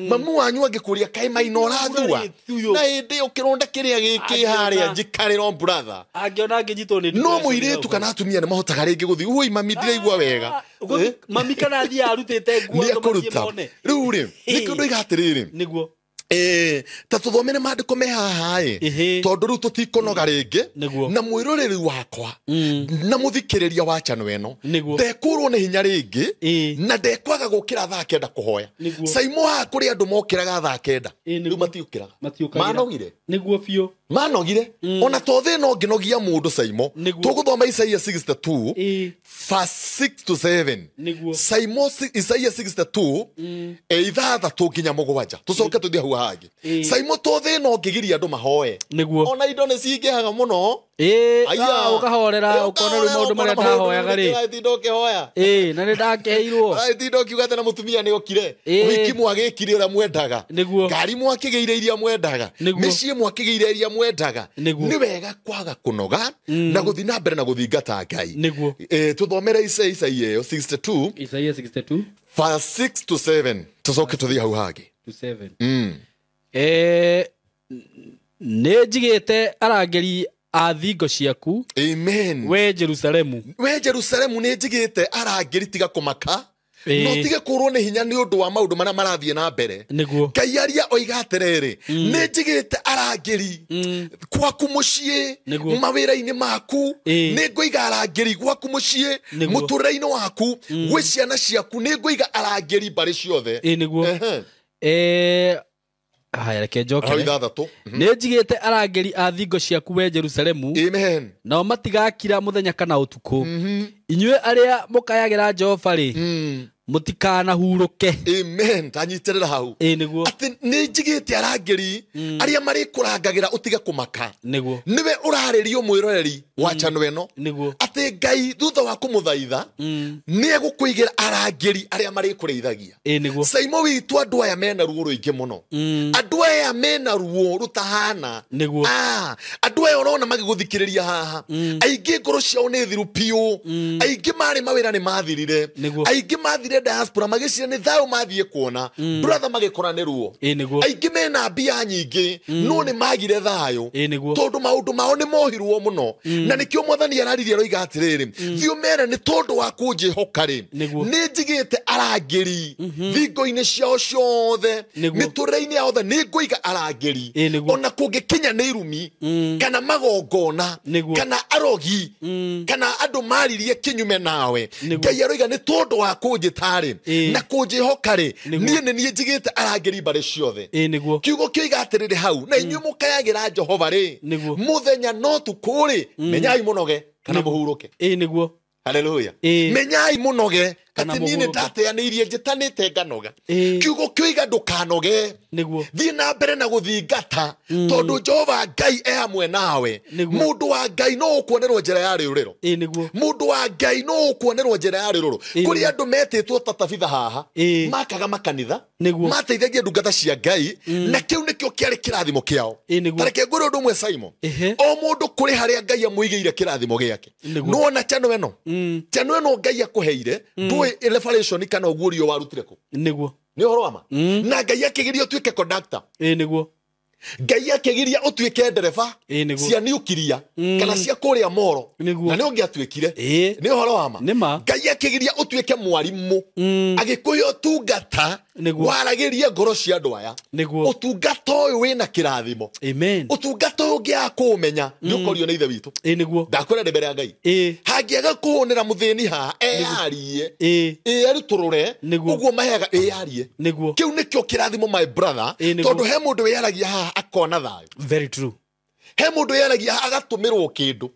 mamu wanyu angikuria kai maina ũrathua na hindi ukironda kiria giki haria njikarĩro brother angiona ngijitwo ni no mũirĩtu kana atumia nĩ mahotaga rĩngĩ gũthiĩ ui mami ndiraigua wega mami kana thia arutĩte nguo rĩu rĩ nĩ kĩndũ igatĩrĩrĩ nĩguo ta tuthomere maandĩko me haha tondu riu tutikonoga ringi na mwiroreri wakwa na muthikiriria wa chano eno ndekurwo ni hinya ringi na ndekwaga gukira thaa kenda kuhoya SYMO ha kuri andu mokiraga thaa kenda riu matiukiraga manogire niguo biũ manogire ona to thina nginogia mundu SYMO tuguthoma Isaia 62 verse 6 to 7 SYMO Isaia 62 ithathatũ nginya mũgwanja tucoke tuthie hau hangi SYMO to thina ngigiria andu mahoe ona indo ni cingihaga muno aya ukahorera ukona ru maundu maria ndahoyaga ri tindo kihoya na ni ndakeirwo tindo kiugate na mutumia ni okire wiki mwagikire ura mwendaga ngari mwakigeire iria mwendaga micii mwakigeire iria mwendaga ni wega kwaga kunoga na guthi na mbere na guthingata Ngai tuthomere Isaia 62 verse 6 to 7 tucoke tuthie hau hangi to 7 nejigete arangeri a thingo ciaku amen we Jerusalemu nejigite arangeri tiga kumaka no tige kurwo ni hinya ni undu wa maundu maria marathie na mbere Ngai aria oiga atiriri nejigite arangeri gwaku mucii mawira-ini maku ni ngoiga arangeri gwaku mucii muturire-ini waku gwi ciana ciaku ni ngoiga arangeri mbari ciothe haya reke njokere nejigite arangeri a thingo ciaku we Jerusalemu amen nao matigakira muthenya kana utuku inyue aria mukayagira Jehova ri mutikana huruke amen tanyitirira hau niguo ati nejigite arangeri aria mari kurangagira utige kumaka niwe uraririo mwiroreri wa chano eno ati Ngai thutha wa kumuthaitha ni egukuigira arangeri aria mari kureithagia SYMO witu andu aya mena ruo ruingi muno andu aya mena ruo rutahana andu aya urona magiguthikiriria haha aingi ngoro ciao ni thiru piu aingi mari mawira ni mathirire aingi mathire diaspora magicira ni thau mathie kuona brother magikora ni ruo aingi mena mbia nyingi no ni magire thayo tondu maundu mao ni mohirwo muno na nikio mwathani araririe roiga atiriri thiu mere ni tondu wa kunjihokari ni njigite arangeri thingo-ini ciao ciothe miturire-ini yao ni ngoiga arangeri ona kungikinya ni irumi kana magongona kana arogi kana andu maririe kinyume nawe Ngai aroiga ni tondu wa kunjitari na kunjihokari nie ni njigite arangeri mbari ciothe kiugo kioiga atiriri hau na inyuĩ mukayagira Jehova ri muthenya no tukuri menyai munoge kana muhuruke niguo haleluya menyai munoge ati nie ni ndateanirie njitanite nganoga kiugo kioiga ndukanoge thie na mbere na guthingata tondu Jehova Ngai e hamwe nawe mundu wa Ngai no ukuonerwo njira ya riuriro mundu wa Ngai no ukuonerwo njira ya riuriro kuri andu metitwo tatabitha haha makaga makanitha mateithagia ndungata cia Ngai na kiu nikio kiari kirathimo kiao tareke ngoro undu mwe SYMO o mundu kuri haria Ngai amuigeire kirathimo giake no na chano eno Ngai akuheire revelation kana ugurio warutire ku niguo ni horo ama na Ngai akigiria utuike conductor niguo Ngai akigiria utuike ndereba cia niukiria kana cia kuria moro na ni ungiatuikire ni horo ama Ngai akigiria utuike mwarimu agikuyo tungata waragiria ngoro cia andu aya utungata uyu wina kirathimo amen utungata uyu ngia kumenya ni ukorio ni ithe witu niguo ndakwira ndebere ya Ngai hangiaga kuhunira muthini ha arie aruturure uguo maheaga arie kiu nikio kirathimo my brother tondu he mundu weyaragia ha akona thayo very true he mundu weyaragia agatumirwo kindu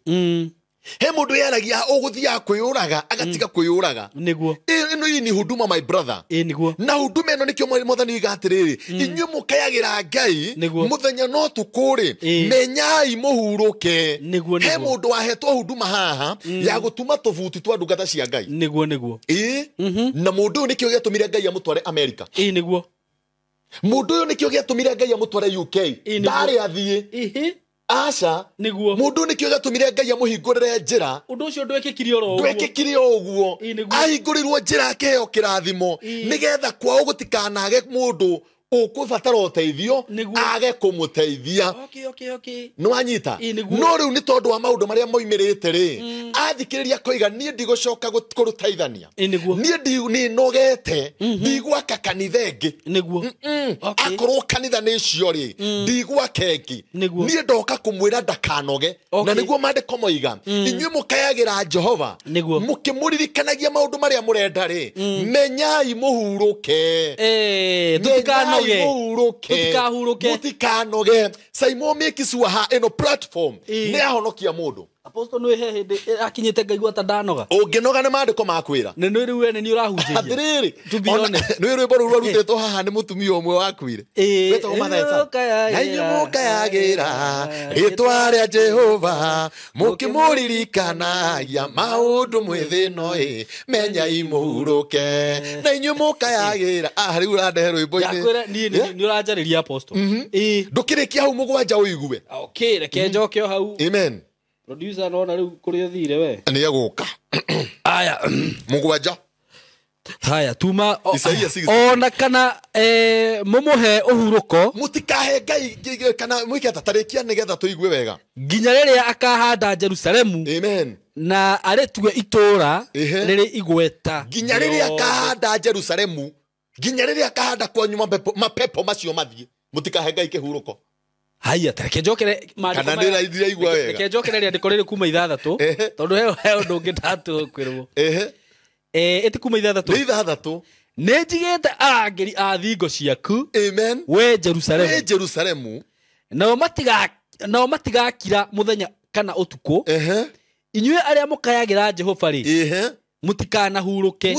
he mundu yaragia uguthia kwiyuraga agatiga kwiyuraga niguo ino ni huduma my brother niguo na huduma ino nikio mwathani igatiriri inyuĩ mukayagira Ngai muthenya no tukuri menyai muhuruke he mundu wahetwo huduma haha ya gutuma tovuti twa ndungata cia Ngai niguo na mundu nikio giatumire Ngai amutware America niguo mundu uyu nikio giatumire Ngai amutware UK ndari athie Asha niguo mundu nikio gatumire Ngai amuhingurire njira undu ucio ndwekikire uguo ahingũrirwo njira akeheo kirathimo nigetha kwao gutikanage mundu ukubatara uteithio age kumuteithia no anyita no riu ni tondu wa maundu maria moimirite ri athikiriria koiga nie ndigucoka kuruteithania nie nogete ndigwaka kanitha ingi akorwo kanitha ni cio ri ndigwaka ingi nie ndoka kumwira ndakanoge na niguo mandiko moiga inyuĩ mukayagira Jehova mukimuririkanagia maundu maria murenda ri menyai muhuruke mutikanoge mutikanoge SYMO make sure ha eno platform ne ahonokia mundu Apostle no he hindi akinyite ngaigua ta ndanoga unginoga ne mandiko makwira ne no riu ene ni urahunjia atiriri to be honest no rwimbo ru rutitwo haha ni mutumia umwe wakwire wetwo mathaita na inyumuka yagira ritwa ria Jehova mukimuririkana ya maundu mwithino menya imuhuruke na inyumuka yagira riu urandehe rwimbo ini ni uranjariria Apostle ndukirikia hau mugwanja uigue okay reke njoke hau amen producer no na riu kuri uthire we ni aguka aya mugwanja haya tuma ona kana mumuhe uhuruko mutikahe ngai kana mwiketa tarikia nigetha tuigue wega nginya riria akahanda Jerusalemu amen na aretue itura riri igweta nginya riria akahanda Jerusalemu nginya riria akahanda kwanyu mapepo macio mathie mutikahe ngai kihuruko haya tareke njokere kana ndira ithira igwa wega tareke njokere ria ndikorere kuma ithathatu tondu he ndungi ndatu kwirwo eti kuma ithathatu ne njigite arangeri a thingo ciaku amen we Jerusalemu nao matigakira muthenya kana utuku inyue aria mukayagira Jehova ri mutikanahuruke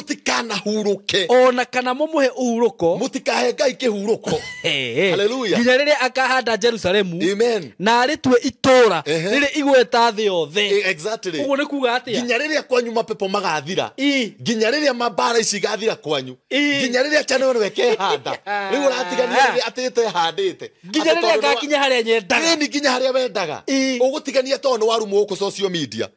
ona kana mumuhe uhuruko mutikahe ngai kihuruko hallelujah nginya riria akahanda Jerusalemu amen na aritwe itura riri igweta thi yothe exactly uguo ni kuga atia nginya riria kwanyu mapepo magathira nginya riria mabara ici gathira kwanyu nginya riria channel weke handa riu uratigania atite handite nginya riria gakinya haria nyendaga nginya haria wendaga ugutigania tondu warumo ku social media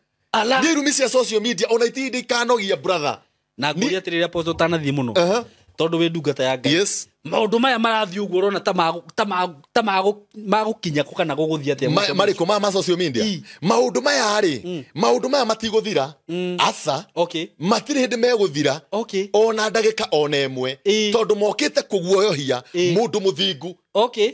ni rumi cia social media ona itindi kanogia brother na nguria tirira Apostle tanathi muno tondu we ndungata ya Ngai maundu maya marathi uguo rona ta magukinya ko kana guguthia atia mariko ma social media maundu maya ri maundu maya matiguthira asa matiri hindi meguthira ona ndagika ona emwe tondu mokite kuguoyohia mundu muthingu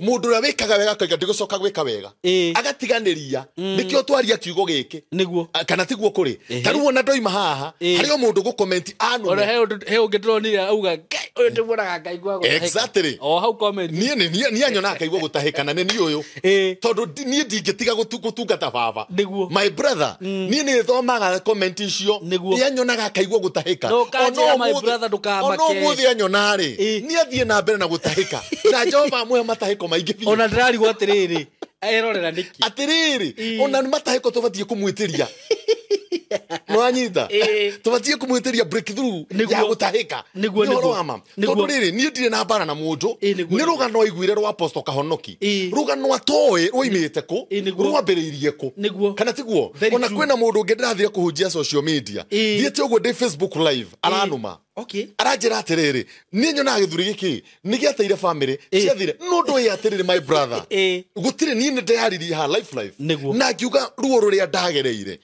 mundu ria wikaga wega kaga ndigucoka gwika wega agatiganiria nikio twaria kiugo giki niguo kana tiguo kuri taru ona ndoima haha hari o mundu gu comment anu ora he ungitronire auga uyu ndimuonaga Ngai gwa exactly how comment ni anyona akaigua gutahikana ni uyu tondu ni ndingitiga gutungata baba my brother ni ni thomaga comment icio ni anyonaga akaigua gutahika ono muthi anyona ri ni athie na mbere na gutahika na Jehova mwe matahiko maingi ona ndirari gwatiriri erorera Nikii atiriri ona ni matahiko tubatie kumwitiria no anyita tubatie kumwitiria breakthrough ya gutahika niguo tondu riri ni ndire na mbara na mundu ni rugano igwire rwa Apostle Kahonoki rugano atoe roimite ku rwambiriirie ku kana tiguo ona kwena mundu ngindirathire kuhunjia social media thiete uguo ndi Facebook live aranuma aranjira atiriri ni nyona githuri giki ni giateire family ciathire no ndo atiriri my brother gutire ni ndayariri ha life na kiuga ruo ruria ndagereire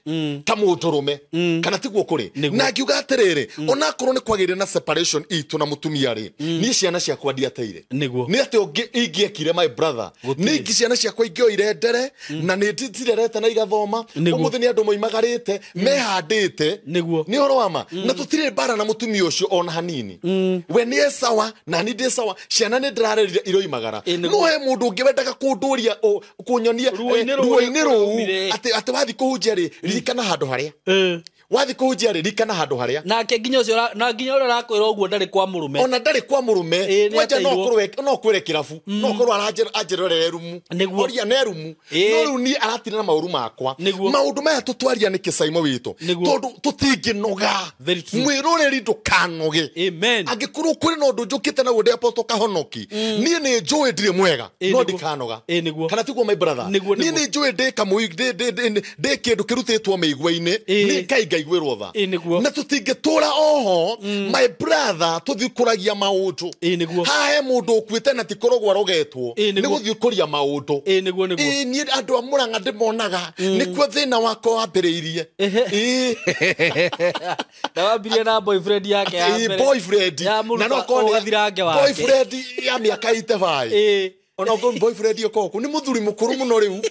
ta mundurume kana tiguo kuri na kiuga atiriri ona korwo ni kwagire na separation itu na mutumia ri ni ciana ciakwa ndiateire ni ati ingiekire my brother ni ciana ciakwa ingioire ndere na ni nditirerete na igathoma umuthi ni andu moimagarite mehandite ni horo wama na tutire bara na mutumia ucio ona hanini we ni sawa na ni ndi sawa ciana ni ndirarerire iroimagara no he mundu ngiwendaga kunduria kunyonia ruo-ini ruu ati wathi kuhunjia ri ririkana handu haria wathi kuhunjia ri ririkana handu haria nake nginya ucio na nginya uri rakwira uguo ndari kwa murume ona ndari kwa murume wanja no kwire kirabu no korwo aranjirorere rumu oria ne rumu no ru ni aratira na mauru makwa maundu maya tutwaria ni SYMO witu tondu tutinginoga mwiroreri ndukanoge amen angikorwo kuri no ndu njukite na gundi Apostle Kahonoki ni ni njui ndire mwega no ndikanoga kana tiguo my brother ni ni njui ndi kamui ndi kindu kirutitwo meigwa-ini ni kai ngaigwirwo tha na tutingitura oho my brother tuthikuragia maundu hahe mundu ukuite na tikorogwa rogetwo ni guthikuria maundu ni andu amuranga ndimonaga ni kwa thina wako wambiriirie na wambirie na boyfriend yake ya mbere boyfriend na no ko gathirange wake boyfriend ya miaka ite ona go boyfriend yoko ni muthuri mukuru muno riu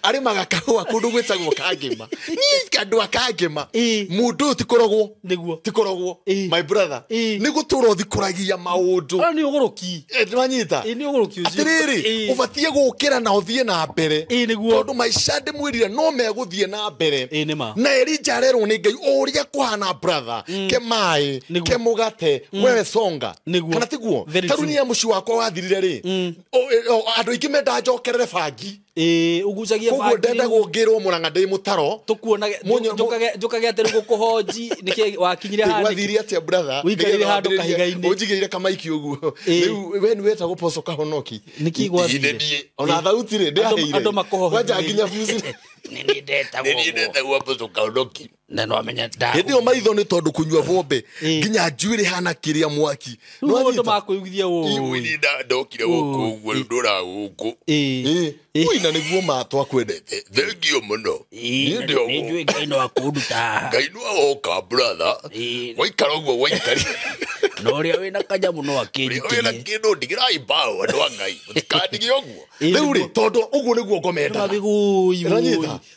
ari magakahwa kundu gwetagwo kangema ni kandu akangema mundu tikorogwo my brother ni gutura thikuragia maundu ni ugoroki ndwanyita ni ugoroki ucio atiriri ubatie gukira na uthie na mbere tondu maica ndimwirire no meguthie na mbere na Elijah arerwo ni Ngai uria kuhana brother ke mai ke mugate wewe songa kana tiguo tarunia muci wakwa wathirire ri andu ingi menda njokerere bangi ugucagia bangi ndenda gungirwo muranga ndi mutaro tukuona njukage atiri gukuhoji niki wakinyire handi wathiri atia brother wikarire handu kahiga-ini unjigire kamaiki uguo riu we ni weta gupoco kahonoki Nikii gwathire ona thauti ri ndiaheire andu makoho wanja nginya fuzi ni ndeta gupoco kahonoki na no amenya nda ndio maitho ni tondu kunywa bombe nginya njuire hana kiria mwaki no andu makuyugithia wo ni ndokire guku uguo ndura guku uina niguo matwa kwendete thengio muno ni ndio njui Ngai no akuruta Ngai no oka brother waikara uguo waikari no ria wina kanyamu no akinyi wina kindu ndigirai bao andu angai utikandige uguo riu ri tondu uguo niguo ngomenda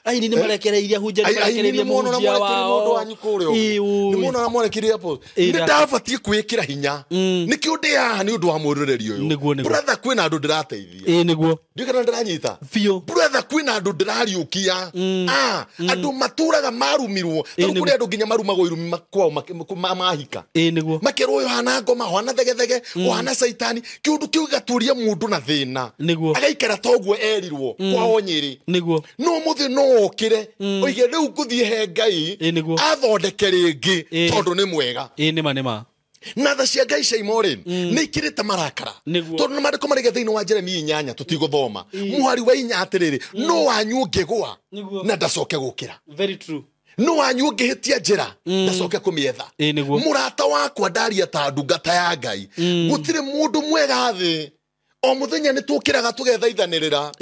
ai ni marekereiria hunja ni marekereiria munjia wao ni muno na mwarekiria hapo ni ndabatie kwikira hinya nikio ndi haha ni undu wa murureri uyu brother kwina andu ndirateithia niguo ndikana ndiranyita fio brother kwina andu ndirariukia andu maturaga marumirwo tondu kuri andu nginya marumagwo irumi kwao mahika niguo makero uyu hana ngoma hana thegethege hana saitani kiundu kiu gaturia mundu na thina agaikara toguo erirwo kwao Nyeri niguo no muthi no okire oige riu nguthie he Ngai athondeke ringi tondu ni mwega nima na tha cia Ngai SYMO ri ni ikirite marakara tondu mariko marige thiini wa Jeremia 8 tutigothoma muhari wa 4 atiriri no wanyu ngigwa na ndacoke gukira very true no wanyu ngihitia njira ndacoke kumietha murata wakwa ndaria ta ndungata ya Ngai gutire mundu mwega thi o muthenya ni tukiraga tugethaithanirira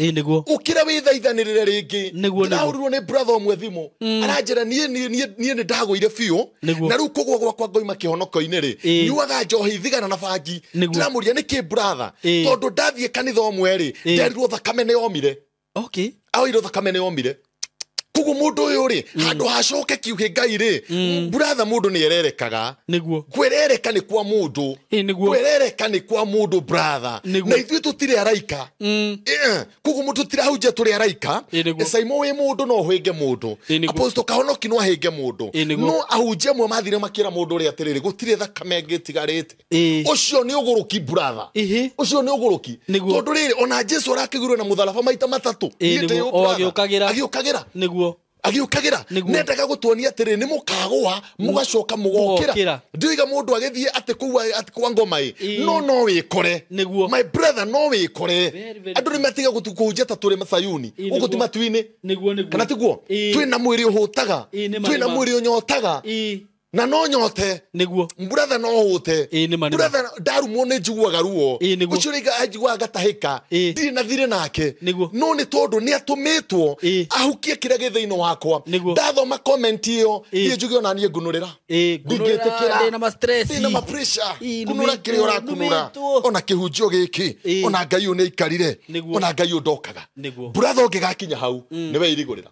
ukira withaithanirire ringi ndaurirwo ni brother omwe thimu aranjira nie ni ndagoire biu na riu kugwa gwakwa ngoima kihonoko-ini ri nyuaga njohi thigana na bangi ndiramuria niki brother tondu ndathie kanitha omwe ri nderirwo thakame ni omire aoirwo thakame ni omire kugu mundu uyu ri handu hacoke kiuhe Ngai ri brother mundu ni ererekaga kwerereka ni kwa mundu kwerereka ni kwa mundu brother na ithuĩ tutire araika kugu mundu tutire hauje turi araika SYMO we mundu no hwenge mundu apostle Kahonoki no ahenge mundu no ahunjia mwe mathire makira mundu ri atiriri gutire thakame ngitigarite ucio ni uguruki brother ucio ni uguruki tondu riri ona Jesu arakigirwo na muthalaba maita matatu agiukagira agiukagira nendaga gutwonia atiri ni mukagwa mugacoka mugokira ndiga mundu agithie ati kwa ngoma no wikore my brother no wikore andu ni matiga gutukunja ta turi Sayuni ugutima twini kana tiguo twina mwiri uhutaga twina mwiri unyotaga na no nyote brother no hute brother darumo ne jiguaga ruo ucuriga ajigwa gatahika ndiri na thire nake no ni tondu ni atumitwo ahukie kira githiino wakwa ndathoma comment iyo ie njugio na nie ngunurira ndingitikira na stress na ma pressure kunura kiri ora kunura ona kihunjio giki ona Ngai une ikarire ona Ngai undokaga brother ungigakinya hau niwe irigurira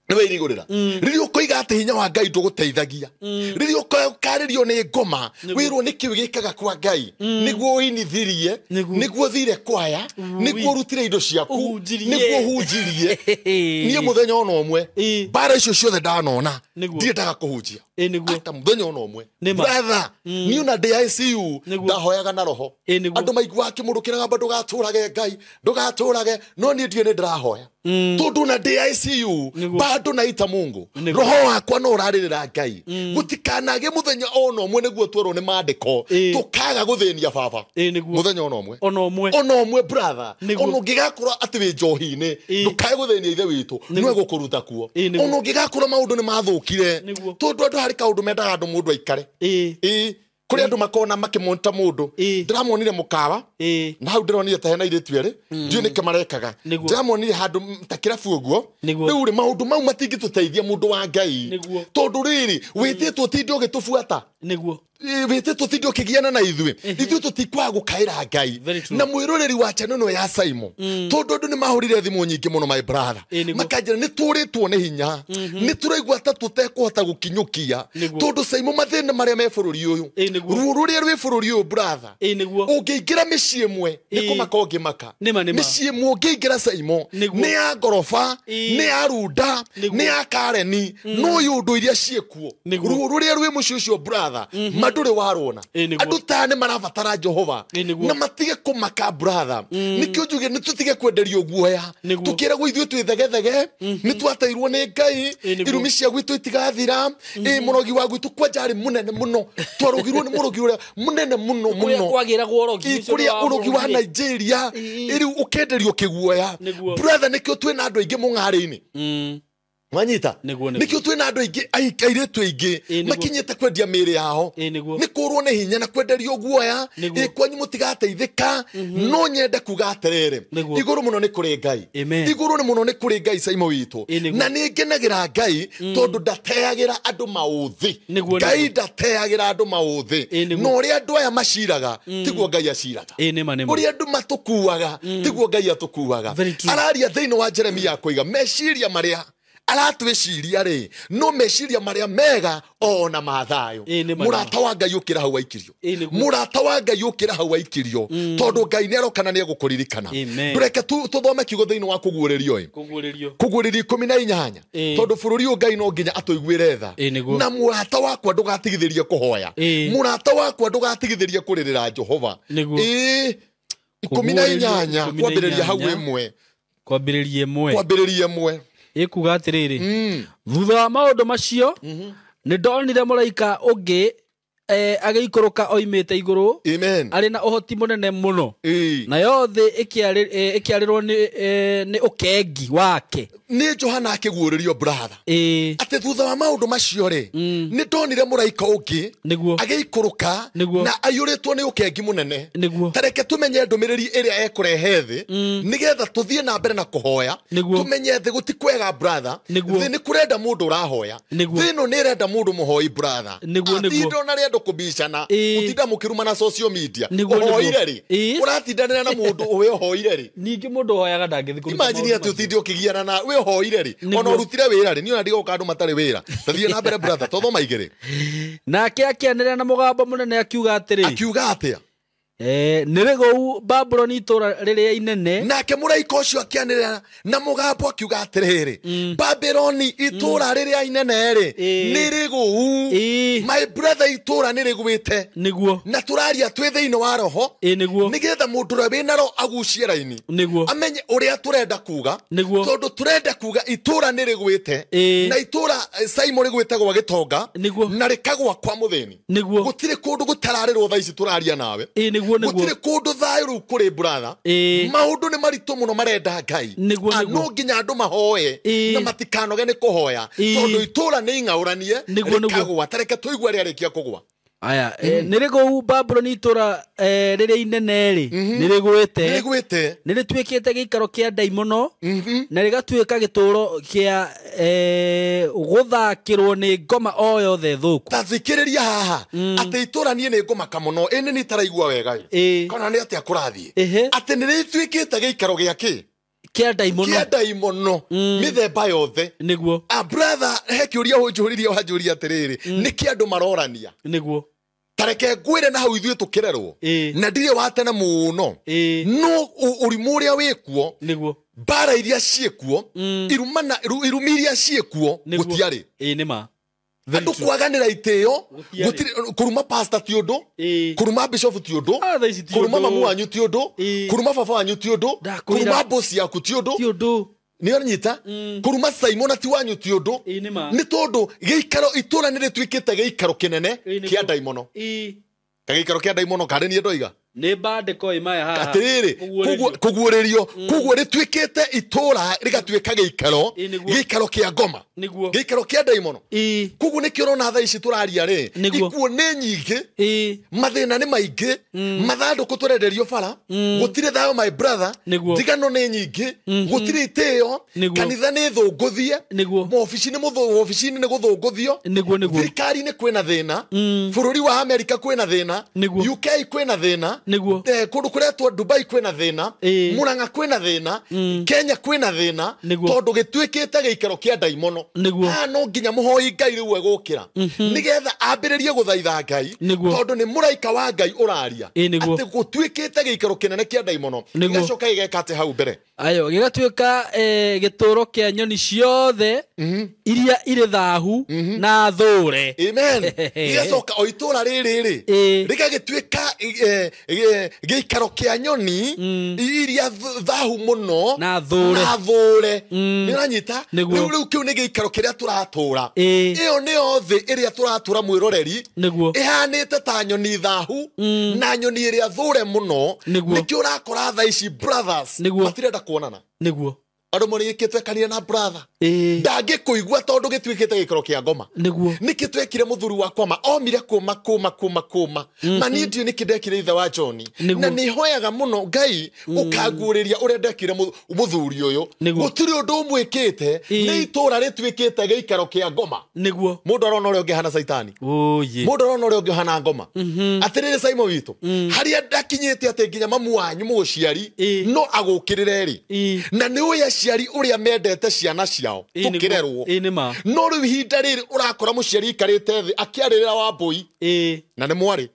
niwe irigurira riri ukoiga ati hinya wa Ngai nduguteithagia riri ukaririo ni ngoma wirwo ni kiu gikaga kwa Ngai niguo inithirie niguo thire kwaya niguo rutire indo ciaku niguo hunjirie nie muthenya ono omwe bara icio ciothe ndanona ndiendaga kuhunjia ata muthenya ono omwe brother ni una DICU ndahoyaga na roho andu maigua akimurukiraga bado gaturage Ngai ndugaturage no nie ndie ni ndirahoya tondu na DICU bado naita Mungu roho wakwa no uraririra Ngai gutikanage muthenya ono omwe niguo twero ni mandiko tukaga guthenia baba muthenya ono omwe brother ono ngigakura ati wi njohi-ini ndukae guthenia ithe witu niwe gukuruta kuo ono ngigakura maundu ni mathukire tondu andu hari kaundu mendaga andu mundu aikare kuri andu makona makimonta mundu ndiramonire mukawa na hau ndironire ta hena iritu eri ndiu nike marekaga ndamonire handu ta kirabu uguo riu ri maundu mau matingituteithia mundu wa Ngai tondu riri wititwo tindi ugitubuata wititwo tindi ukigiana na ithuĩ tutikwaga gukaira Ngai na mwiroreri wa channel ya SYMO tondu andu ni mahurire thimu nyingi muno my brother makanjira ni turitwo ni hinya ni turaigua ta tutekuhota gukinyukia tondu SYMO mathina maria me bururi uyu ruo ruria rwi bururi uyu brother ungiingira micii imwe ni kumaka ungimaka micii imwe ungiingira SYMO ni ya ngoroba ni ya runda ni ya kareni no yundu iria ciekuo ruo ruria rwi mucii ucio brother nduri warona andu tane marabatara Jehova na matige kumaka brother nikio njuge ni tutige kwenderio guoya tukira gwo ithuĩ twithegethege ni twatairwo ni Ngai irumi cia gwitu itigathira murogi wa gwitu kwajari munene muno twarugirwo ni murogi uria munene muno kwagira gworogi kuria urogi wa Nigeria iri ukenderio kiguoya brother nikio twina andu aingi mung'ari-ini Wanyita nikio twina andu aingi airetu aingi makinyete kwendia miri yao ni kurwo ni hinya na kwenderio guoya kwanyu mutigateithika no nyende kuga atiriri iguru muno ni kuri Ngai iguru ni muno ni kuri Ngai SYMO witu na ni ngenagira Ngai tondu ndateagira andu mauthi Ngai ndateagira andu mauthi no ri andu aya maciraga tiguo Ngai aciraga uri andu matukuaga tiguo Ngai atukuaga araria thiini wa Jeremia koiga meciria maria aratwiciria ri no meciria maria mega ona mathayo murata wa Ngai ukira hau aikirio murata wa Ngai ukira hau aikirio tondu Ngai ni arokana ni egukuririkana ndureke tuthome kiugo thiini wa kuguuririo 18 tondu bururi u Ngai no nginya atuiguire tha na murata wakwa ndugatigithirie kuhoya murata wakwa ndugatigithirie kuririra Jehova 18 kwambiriria hau imwe kwambiriria imwe ikuga atiriri thutha wa maundu macio ni ndonire muraika ungi agiikoroka oimite iguru ari na uhoti munene muno na yothe ikiarirwo ni ukengi wake ni Johana akiguuririo brother ate thutha wa maundu macio ri ni ndonire muraika ungi agiikoroka na ayuritwo ni ukengi munene tareke tumenye ndumiriri iria ekurehe thi nigetha tuthie na mbere na kuhoya tumenye thi gutikwega brother thi ni kurenda mundu urahoya thi no ni renda mundu muhoi brother atindo na rendo kubishana utinda mukiruma na social media uhoire ri uratindanira na mundu uwe uhoire ri ningi mundu hoyaga ndangithi imagine ati utindi ukigiana na we hoire ri ona urutire wira ri ni ona ndigo kandu matari wira tathie na mbere brother tothoma igiri nake akianira na mugambo munene akiuga atia nirigo Babylon itura riria inene nake muraika ucio akianira na mugambo akiuga atiriri Babylon itura riria inene ri nirigo my brother itura niriguite niguo na turaria twi thiini wa roho nigetha mundu ria wina ro agucie raini amenye uria turenda kuga tondu turenda kuga itura niriguite na itura SYMO riguite gwa gitonga na rikagwa kwa muthini gutire kundu gutararirwo thaici turaria nawe gutire kundu thayo ru kuri brother maundu ni maritu muno marenda Ngai no nginya andu mahoye na matikanoge ni kuhoya tondu itura ni ing'auranie rikagwa tareke tuigwa ria rikia kugwa aya nirigo Babylon itura riria inene ri niriguite niritwikite giikaro kia ndai muno na rigatuika gituro kia guthakirwo ni ngoma o yothe thuku tathikiriria haha ati itura nie ni ngoma kamuno ene ni taraigua wega kana ni ati akurathie ati niritwikite giikaro giaki kia ndai muno mithemba yothe niguo brother hekiuria hunjuririe wanjuria atiriri niki andu marorania niguo tareke ngwire na hau ithuĩ tukirerwo na ndire watene muno no urimu uria wikuo niguo bara iria ciekuo irumi iria ciekuo gutiari nima andu kwaganira itio kuruma pastor ti undu kuruma bishop ti undu kuruma mamu wanyu ti undu kuruma baba wanyu ti undu kuruma boss yaku ti undu ni onyita kuruma SYMO na ti wanyu ti undu ni tondu giikaro itura ni ritwikite giikaro kinene kia ndai muno giikaro kia ndai muno kare ni ndoiga nä bandäko imaya haha atiriri kuguurerio kuguo ritwikite itura rigatuika giikaro kia ngoma giikaro kia ndaimono kuguo nikio rona thaa ici turaria ri ikuo ni nyingi mathina ni maingi mathanduku turenderio bara gutire thayo my brother thigano ni nyingi gutire itio kanitha ni thunguthie ofici-ini ni guthunguthio thirikari ni kwina thina bururi wa Amerika kwina thina UK kwina thina kundu kuretwo Dubai kwina thina Murang'a kwina thina Kenya kwina thina tondu gitwikite giikaro kia ndaimono no nginya muhoi Ngai riu egukira nigetha ambiririe guthaitha Ngai tondu ni muraika wa Ngai uraria ati gutwikite giikaro kinene kia ndaimono gigacoka gigekate hau mbere ayo gigatwika gituro kia nyoni ciothe iria iri thahu na thure amen gigacoka o itura riri rigagitwika giikaro kia nyoni iria thahu muno na thure ni uranyita riu kiu ni giikaro kiria turatura iyo ni othe iria turatura mwiroreri ihanite ta nyoni thahu na nyoni iria thure muno nikio urakora tha ici brothers matirenda kuonana niguo andu morikitwe kanire na brother ndangi kuigua tondu gitwikite gikoro kia ngoma niki twekire muthuri wakwa ma omire kuma mani ndio nikidekire ithe wa John na ni hoyaga muno Ngai ukaguriria urendekire muthuri uyu gutiri undu umwikite ni itura ritwikite gikaro kia ngoma mundu arona uri ungi hana saitani mundu arona uri ungi hana ngoma atirire SYMO witu haria ndakinyite ati nginya mamu wanyu muguciari no agukirire ri na ni uya ciari uria mendete ciana ciao tukirerwo no riu ihinda riri urakora muciari ikarite thi akiaririra wa mbui na ni mwari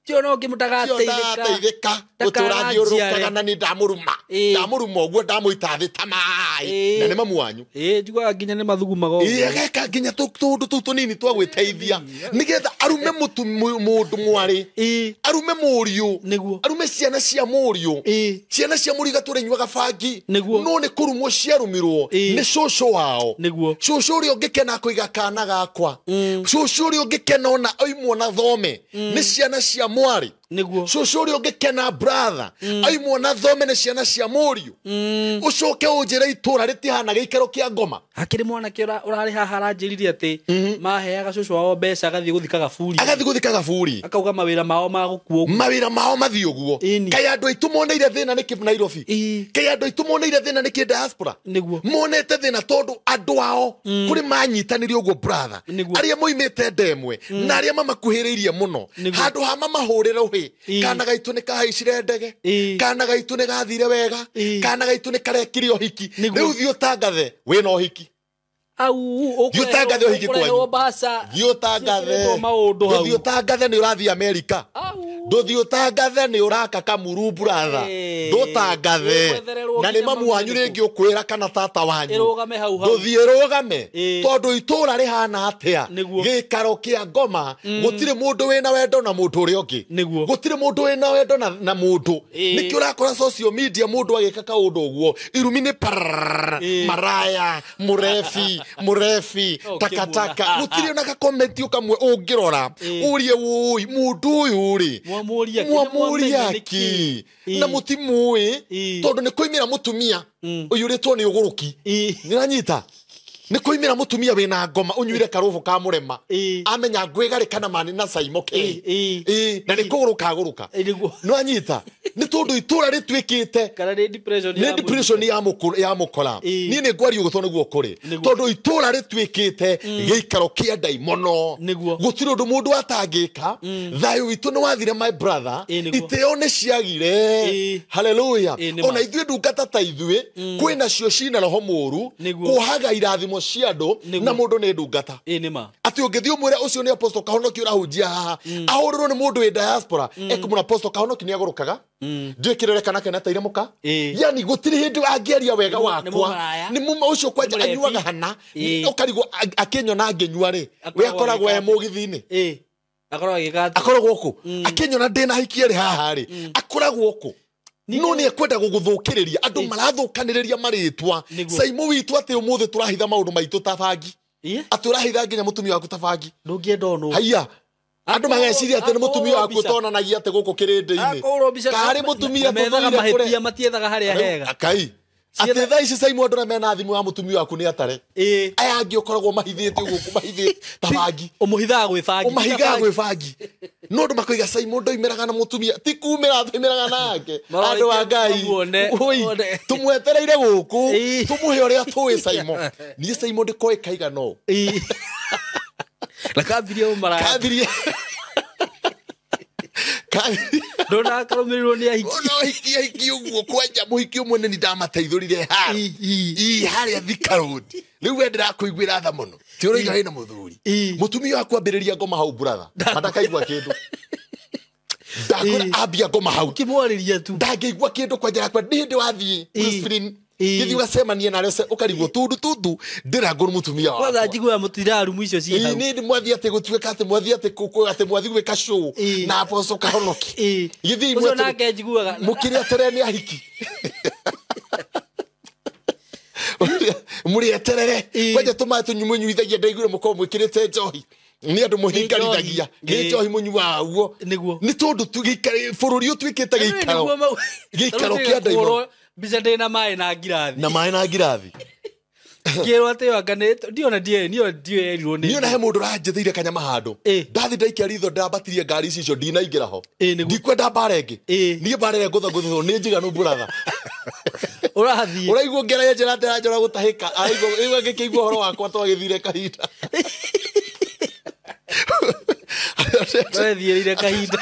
tio no ngimutagateithika turathiurukaga na ni ndamuruma uguo ndamuita thi tamai na ni mamu wanyu njugaga nginya ni mathugumaga geka nginya tundu tunini twagwiteithia nigetha arume mundu mwari arume muriu arume ciana cia muriu ciana cia muriu gaturenywa gabangi no ni kurumwo ciarumirwo ni shosho wao shosho uri ungikena kuiga kana gakwa shosho uri ungikena ona oimwo na thome ni ciana cia mwari shosho uri ungikena brother aimwo na thome ni ciana cia muriu ucoke unjire itura ritihana giikaro kia ngoma hakiri mwana kia urari haha aranjiririe ati maheaga shosho wao mbeca agathie guthikaga buri akauga mawira mao magukuo mawira mao mathio guo kai andu aitu moneire thina niki Nairobi kai andu aitu moneire thina niki diaspora monete thina tondu andu ao kuri manyitanirie uguo brother aria moimite ndemwe na aria mamakuhiriirie muno handu ha mamahurira uhi kana gaitu ni kahaicire ndege kana gaitu ni gathire wega kana gaitu ni karekire ohiki riu thio tangathe wina ohiki au utangathe ohiki kwanyu thio tangathe ni urathi Amerika nduthi utangathe ni uraka kamuru brother ndutangathe na ni mamu wanyu ringi ukwira kana tata wanyu nduthi rugame tondu itura rihana atia gikaro kia ngoma gutire mundu wina wendo na mundu uri ungi gutire mundu wina wendo na mundu niki urakora social media mundu agika kaundu uguo irumi ni maraya murefi takataka gutire na ka comment ukamwe ungirora urie woi mundu uyu ri mwamuria ki na mutimui tondu ni kuimira mutumia uyu ritwo ni uguruki niranyita ni kuimira mutumia wina ngoma unyuire karuvu ka murema amenya ngwigarikana mani na SYMO ke na ni kuguruka no anyita ni tondu itura ritwikite kana ni depression ya mukora ni ne gwari uguthona guo kuri tondu itura ritwikite giikaro kia ndaimono gutire undu mundu atangika thayo witu ni wathire my brother iteo ni ciagire haleluya ona ithuĩ ndungata ta ithuĩ kwina cio cina roho mũru kuhaga irathimo ciando na mundu ni ndungata ati ungithii umwire ucio ni apostle Kahonoki urahunjia haha ahururwo ni mundu wi diaspora ekumuna apostle Kahonoki ni agurukaga ndwikirere kana kana taire muka yani gutiri hindi angiaria wega wakwa ni muma ucio kwanja anyuaga hana ukarigo akenyona angenyua ri we akoragwo e mugithini akoragwo ku akenyona ndina hikie ri haha ri akoragwo ku no ni ekwenda guguthukiriria andu marathukaniriria maritwa SYMO witu ati umuthe turahitha maundu maitu tabangi aturahitha nginya mutumia waku tabangi ndungienda ono haiya andu mageciria ati ni mutumia waku tonanagia ati guku kirindi-ini kari mutumia methaga mahitia matiethaga haria hega akai ati thaa ici SYMO andu mena thimu ya mutumia waku ni atare aya angi ukoragwo mahithite guku mahithite tabangi umuhithaga gwibangi umahigaga gwibangi no andu makoiga SYMO ndoimeraga na mutumia ti kumira twimeraga nake andu wa Ngai tumwetereire guku tumuhe uria tui SYMO ni SYMO ndikoi kaiga no la kabiria umara kabiria ndona karumirwo ni ahiki no hiki uguo kwanja muhiki umwe ni ndamateithurire haria Thika Road riu we ndirakuiguira tha muno ti uriga hina muthuri mutumia waku ambiriria ngoma hau brother ndakaigua kindu ndakora ambia ngoma hau kimwariria tu ndangĩigua kindu kwanja yakwa ndi wathie Spring githi ugasemania na rese ukarigwo tundu ndira nguru mutumia wakwa kwanza njigua mutiraru mwicio ci hau ni mwathi ati gutuika ati mwathi ati kuko ati mwathi gwika show na aposo kahonoki githi mwathi nake njiguaga mukiria tereni ahiki muri eterere kwaje tuma tunyumunyuithagia ndaigure muko mwikirite njohi ni andu muhingarithagia ni njohi munyua uo ni tundu tugikare bururi utwikite gikaro kia ndaimo bica ndina mai na ngirathi kiro ate waganete ndiona die erirwo ni niona he mundu ranjetheire kanyama handu ndathi ndaikia ritho ndambatirie ngari icio ndinaingira ho ndikwenda barenge nie barenge ngutho ni njiganu brother urathie uraigwo ngera ye njira ndira gutahika aigwo ngikigwa horo wakwa twagithire kahinda twethire kahinda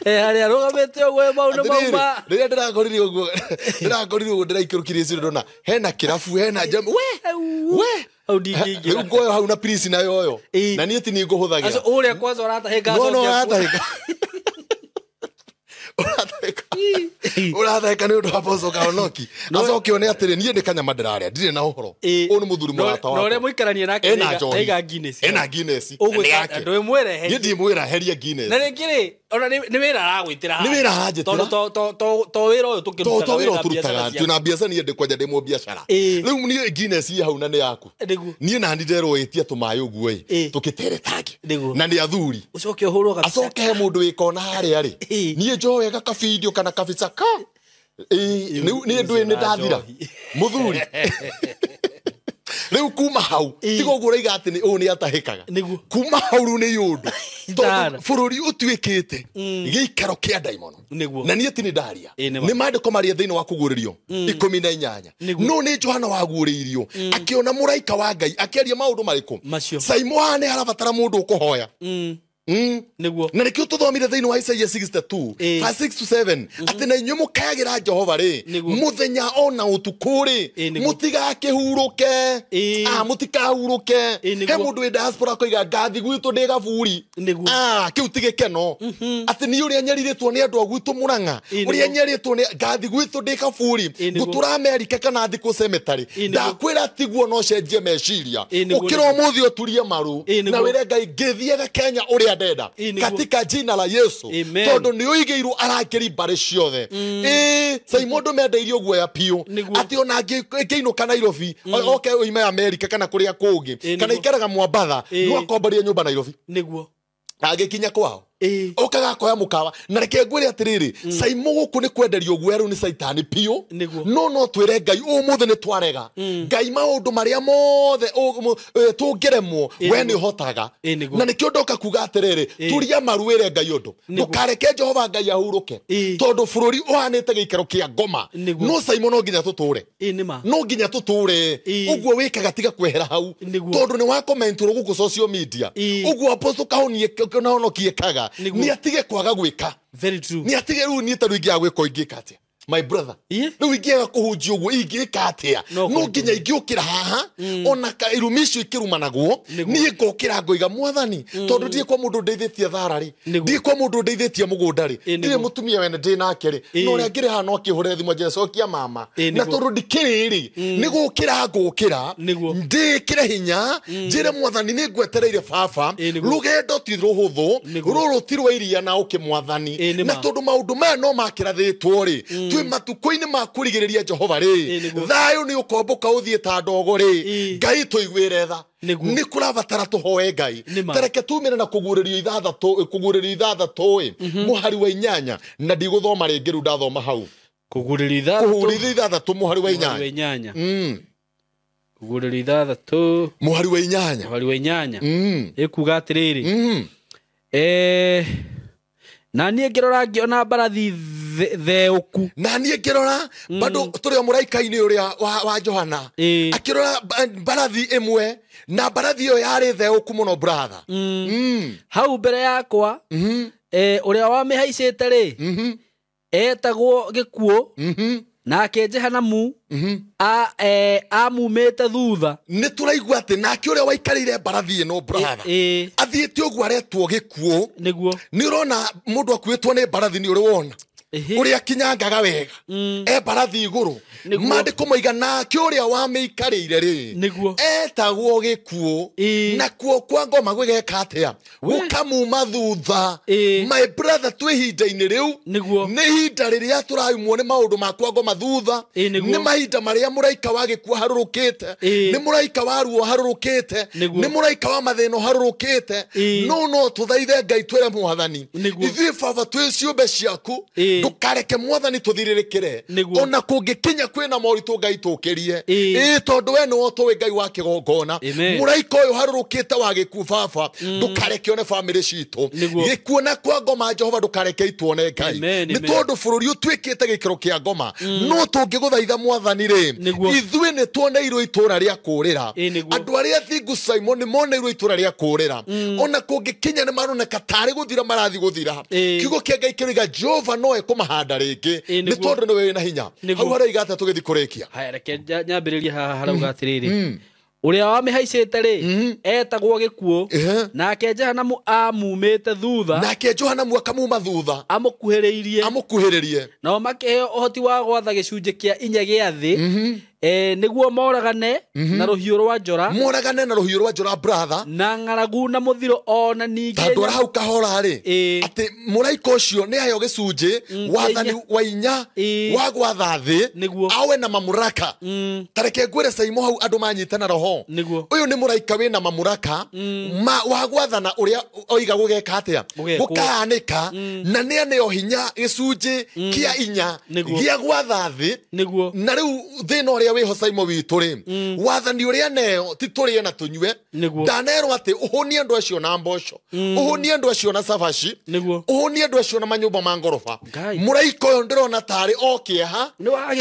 haria rugamete ogwe maundu mauma riria ndirakorire uguo ndiraikirukire icio ndona hena kirafu hena jam we au ndingiingira riu ngoyo hau na please nayo oyo na nie ti ni nguhuthagira aso uria kwanza uratahika uratheka ni undu aposo kahonoki acoke one atiri nie ndi kanyama ndiraria ndire na uhoro u ni muthuri murata wakwa no ore muikaranie nake ega Guinness ndu mwere ndi mwira heria Guinness na rĩngĩ ona ni wira aragwitira ni wira hanjitira to wira uyu tukirutaga twina biacara nie ndikwaja ndimo biacara riu nie Guinness hau na ni yaku nie na ndero etia tumayo uguo tukiteretange na ni athuri ucoke uhurwo kabisa acoke he mundu wikona haria ri nie njoe ga kabidio kana kabicaka ni ndu ni ndathira muthuri riu kuma hau tigo guraiga ati ni oni atahikaga kuma hau ru ni yundu bururi utwikite giikaro kia ndaimono na nie ti ni ndaria ni mandiko maria thiini wa kuguririo 18 no ni Johana waguriirio akiona muraika wa Ngai akiaria maundu mariku SYMO ane harabatara mundu ukuhoya na nikio tuthomire thiini wa Isaiah 62 verse 6 to 7 ati na inyu mukayagira Jehova ri muthenya ona utuku ri mutigakihuruke mutikahuruke he mundu wi diaspora koiga ngathi gwitu ndi gaburi kiu tigikeno ati ni uria nyariritwo ni andu agwitu Murang'a uria nyaritwo ni ngathi gwitu ndi gaburi gutura America kana thiku cemetery ndakwira tiguo no cenjie meciria ukira umuthi uturie maru na wire Ngai ngithiega Kenya uria ndenda katika jina la Yesu tondu ni uigiirwo arakiri bare ciothe SYMO ndumendeirio guoya piu ati ona ngiinuka Nairobi oke uime America kana kuria kungi kana ikaraga Mwambatha no akombaria nyumba Nairobi niguo agikinya kwao okaga koya mukawa na reke ngwire atiriri SYMO guku ni kwenderio gweru ni saitani piu no twire Ngai umuthe ni twarega Ngai maundu maria mothe tungiremwo we ni hotaga na nikio ndoka kuga atiriri turia maruire Ngai undu ndukareke Jehova Ngai ahuruke tondu bururi uhanite giikaro kia ngoma no SYMO no nginya tuture no nginya tuture uguo wikaga tiga kwehera hau tondu ni wa comment guku social media uguo apostle kahonie na honokie kaga ni atige kwaga gwika very true ni atige ru ni taru ingi agwiko ingika atia my brother ru ingi kuhunjia uguo ingika atia no nginya ingiukira haha ona ka irumisho ikirumanagwo ni ngokira ngoiga mwathani tondu ndie kwa mundu ndeithitie tharari ndie kwa mundu ndeithitie mugundari ndire mutumia wene ndi nake ri no ria ngire ha no kihure thimo jecokia mama na tondu ndikiriri ni gukira ngukira ndikire hinya njire mwathani ni ngwetereire baba rugendo ti ruhuthu ruru tirwe iria na ukimwathani na tondu maundu maya no makirathitwo ri twĩ matukũ-inĩ ma kũrigĩrĩria Jehova rĩ thayũ nĩ ũkomboka ũthiĩ ta ndogo rĩ Ngai tũiguĩre tha nĩ kũrabatara tũhoe Ngai tareke tumĩre na kũguũrĩrio ithathatũ mũhari wa 8 na ndigũthoma rĩngĩ rĩu ndathoma hau kũguũrĩrio ithathatũ mũhari wa 8 kũguũrĩrio ithathatũ mũhari wa 8 ĩkuga atĩrĩrĩ na niĩ ngĩrora ngĩona mbarathi theũku na niĩ ngĩrora bado tũrĩ o mũraika-inĩ ũrĩa wa Johana akĩrora mbarathi ĩmwe na mbarathi ĩyo yarĩ theũku mũno brother hau mbere yakwa ũrĩa wamĩhaicĩte rĩ etagwo Gĩkuũ nake Jehanamu amumĩte thutha nĩ tũraigua atĩ nake ũrĩa waikarĩire mbarathi ĩno brother athiĩte ũguo aretwo Gĩkuũ nĩ ũrona mũndũ akuĩtwo nĩ mbarathi nĩ ũrĩ wona ũrĩa kinyangaga wega mbarathi igũrũ maandĩko moiga nake ũrĩa wamĩikarĩire rĩ etagwo Gĩkuũ na kuo kwa ngoma gwĩgeka atĩa gũkamuma thutha my brother twĩ ihinda-inĩ rĩu nĩ ihinda rĩrĩa tũraumwo nĩ maũndũ ma kwa ngoma thutha nĩ mahinda marĩa mũraika wa Gĩkuũ harũrũkĩte nĩ mũraika wa ruo harũrũkĩte nĩ mũraika wa mathĩna harũrũkĩte no tũthaithe Ngai twĩre Mwathani ithuĩ baba twĩ ciũmbe ciaku ndũkareke Mwathani tũthirĩrĩkĩre ona kũngĩkinya kwĩna moritũ Ngai tũkĩrie tondũ we nĩwe tũĩ Ngai wa kĩgongona mũraika ũyũ harũrũkĩte wa Gĩkuũ baba ndũkareke one bamĩrĩ citũ Gĩkuũ na kwa ngoma Jehova ndũkareke ituone Ngai nĩ tondũ bũrũri ũtuĩkĩte gĩkĩro kĩa ngoma no tũngĩgũthaitha Mwathani rĩ ithuĩ nĩ tuoneirwo itũũra rĩa kũũrĩra andũ arĩa thingu SYMO nĩ moneirwo itũũra rĩa kũũrĩra ona kũngĩkinya nĩ maroneka tarĩ gũthira marathi gũthira kiugo kĩa Ngai kĩroiga Jehova noe kũmahanda rĩngĩ nĩ tondũ nĩwe wĩna hinya hau haroiga atĩa tũgĩthiĩ kũrĩkia haya reke nyambĩrĩrie haha harauga atĩrĩrĩ ũrĩa wamĩhaicĩte rĩ etagwo Gĩkuũ nake Jehanamu amumĩte thutha nake Jehanamu akamuma thutha amũkuhĩrĩrie nao makĩheo ũhoti wa gwatha gĩcunjĩ kĩa 4 gĩa thĩ nĩguo moragane na rũhiũ rwa njora brother na ng'aragu na mũthiro ona ningĩ tondũ hau kahora rĩ atĩ mũraika ũcio nĩ aheo gĩcunjĩ wathani wa 4 wa gwatha thĩ awe na mamuraka tareke ngwĩre SYMO hau andũ manyitana roho ũyũ nĩ mũraika wĩna mamuraka wa gwathana ũrĩa oiga gũgeka atĩa gũkaanĩka na nĩ aneo hinya gĩcunjĩ kĩa 4 gĩa gwatha thĩ na rĩu thĩna ũrĩa wĩho SYMO witũ rĩ wathani ũrĩa neo ti tũrĩe na tũnyue ndanerwo atĩ ũhũnie andũ acio na mboco ũhũnie andũ acio na cabaci ũhũnie andũ acio na manyũmba ma ngoroba mũraika ũyũ ndĩrona tarĩ o kĩeha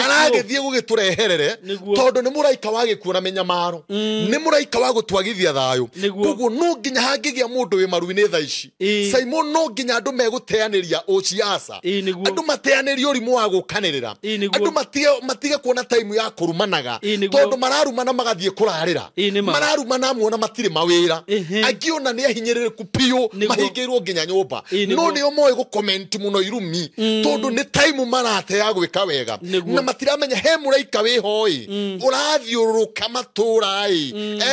aragĩthiĩ gũgĩtũreherere tondũ nĩ mũraika wa Gĩkuũ na mĩnyamaro nĩ mũraika wa gũtwagithia thayũ koguo no nginya hangĩgĩa mũndũ wĩ maru-inĩ tha ici SYMO no nginya andũ megũteanĩria ũciaca andũ mateanĩrie ũrimũ wa gũkanĩrĩra andũ matige kuona time ya kũrumanaga tondũ mararumana magathiĩ kũrarĩra mararumana muona matirĩ mawĩra angiona nĩ ahinyĩrĩrĩku piũ mahingĩirwo nginya nyũmba no nĩo moĩ gũcomment mũno irumi tondũ nĩ time marate ya gwĩka wega na matiramenya he mũraika wĩho ũrathiũrũrũka matũũra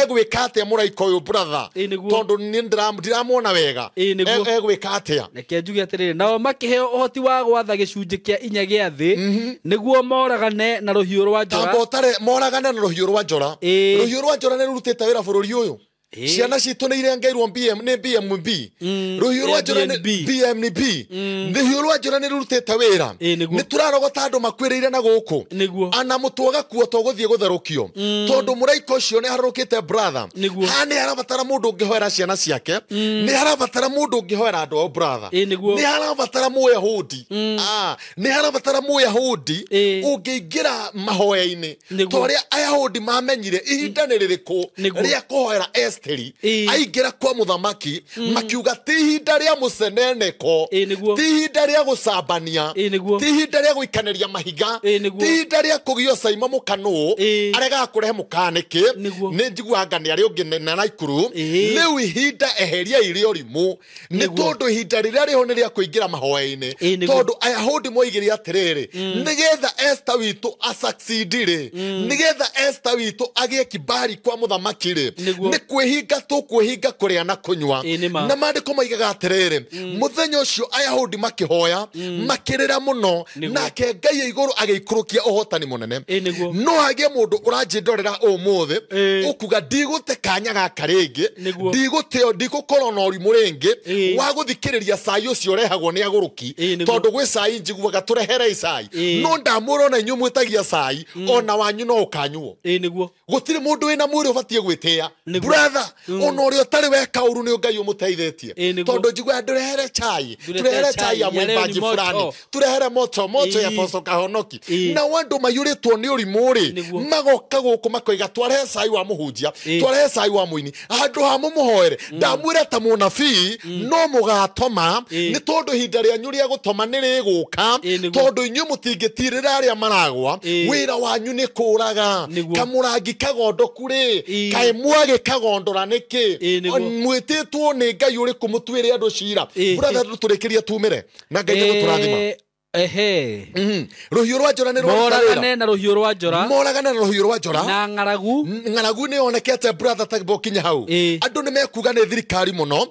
egwĩka atĩa mũraika ũyũ brother tondũ nĩ ndiramwona wega egwĩka atĩa reke njuge atĩrĩrĩ nao makĩheo ũhoti wa gwatha gĩcunjĩ kĩa 4 gĩa thĩ nĩguo moragane na rũhiũ rwa njora moragane na rũhiũ rwa njora rũhiũ rwa njora nĩ rũrutĩte wĩra bũrũri ũyũ ciana citũ nĩ irengeirwo nĩ BMB rũhiũ rwa njora nĩ BMB rũhiũ rwa njora nĩ rũrutĩte wĩra nĩ tũrarogota andũ makwĩrĩire na gũkũ ana mũtwaga kuo tũgũthiĩ gũtherũkio tondũ mũraika ũcio nĩ harũrũkĩte brother ha nĩ harabatara mũndũ ũngĩhoera ciana ciake nĩ harabatara mũndũ ũngĩhoera andũ ao brother nĩ harabatara Mũyahudi nĩ harabatara Mũyahudi ũngĩingĩra mahoya-inĩ tũrĩa Ayahudi mamenyire ihinda nĩ rĩrĩkũ rĩa kũhoera aingĩra kwa mũthamaki makiuga ti ihinda rĩa mũceneneko ti ihinda rĩa gũcambania ti ihinda rĩa gũikanĩria mahiga ti ihinda rĩa kũgio SYMO mũkanũ aregaga kũrehe mũkanĩkĩ nĩ njiguanga nĩ arĩ ũngĩ na Naikuru rĩu ihinda eheria irĩ ũrimũ nĩ tondũ ihinda rĩrĩa rĩho nĩ rĩa kũingĩra mahoya-inĩ tondũ Ayahudi moigire atĩrĩrĩ nĩgetha Esther witũ asucceed rĩ nĩgetha Esther witũ agĩe kibali kwa mũthamaki rĩ nĩ kwĩhinga tũkwĩhinga kũrĩa na kũnyua na maandĩko maigaga atĩrĩrĩ mũthenya ũcio Ayahudi makĩhoya makĩrĩra mũno nake Ngai ya igũrũ agĩikũrũkia ũhotani mũnene no hagĩe mũndũ ũranjĩndorera ũmũthĩ ũkuga ndigũte kanya gaka rĩngĩ ndigũkorwo na ũrimũ rĩngĩ wa gũthikĩrĩria cai ũcio ũrehagwo nĩ agũrũki tondũ gwĩ cai njiguaga tũrehere cai no ndamwĩra ona inyuĩ mwĩtagia cai ona wanyu no ũkanyuo gũtirĩ mũndũ wĩna mwĩrĩ ũbatiĩ gwĩtĩĩa brother ona ũrĩa ũtarĩ weka ũru nĩ Ngai ũmũteithĩtie tondũ njiguaga ndũrehere chai ya mwĩmbaji fulani turehere moto ya posto kahonoki na andũ maiyũrĩtwo nĩ ũrimũ rĩ magoka gũkũ makoiga twarehe cai wa mũhunjia twarehe cai wa mũini handũ ha mũmũhoere ndamwĩra ta mũnabii no mũgatoma nĩ tondũ ihinda rĩanyu rĩa gũtoma nĩ rĩgũka tondũ inyuĩ mũtingĩtirĩra arĩa maragwa wĩra wanyu nĩ kũũraga kamũrangi kagondoku rĩ kaĩ mwagĩkagondora nĩkĩ mwĩtĩtwo nĩ Ngai ũrĩkũ mũtuĩre andũ cira brother tũrĩkĩrie tumĩre na Ngai nĩgũtũrathima rũhiũ rwa njora nĩ moragane na rũhiũ rwa njora na ng'aragu nĩ onekete brother tagbo kinya hau andũ nĩ mekuga nĩ thirikari mũno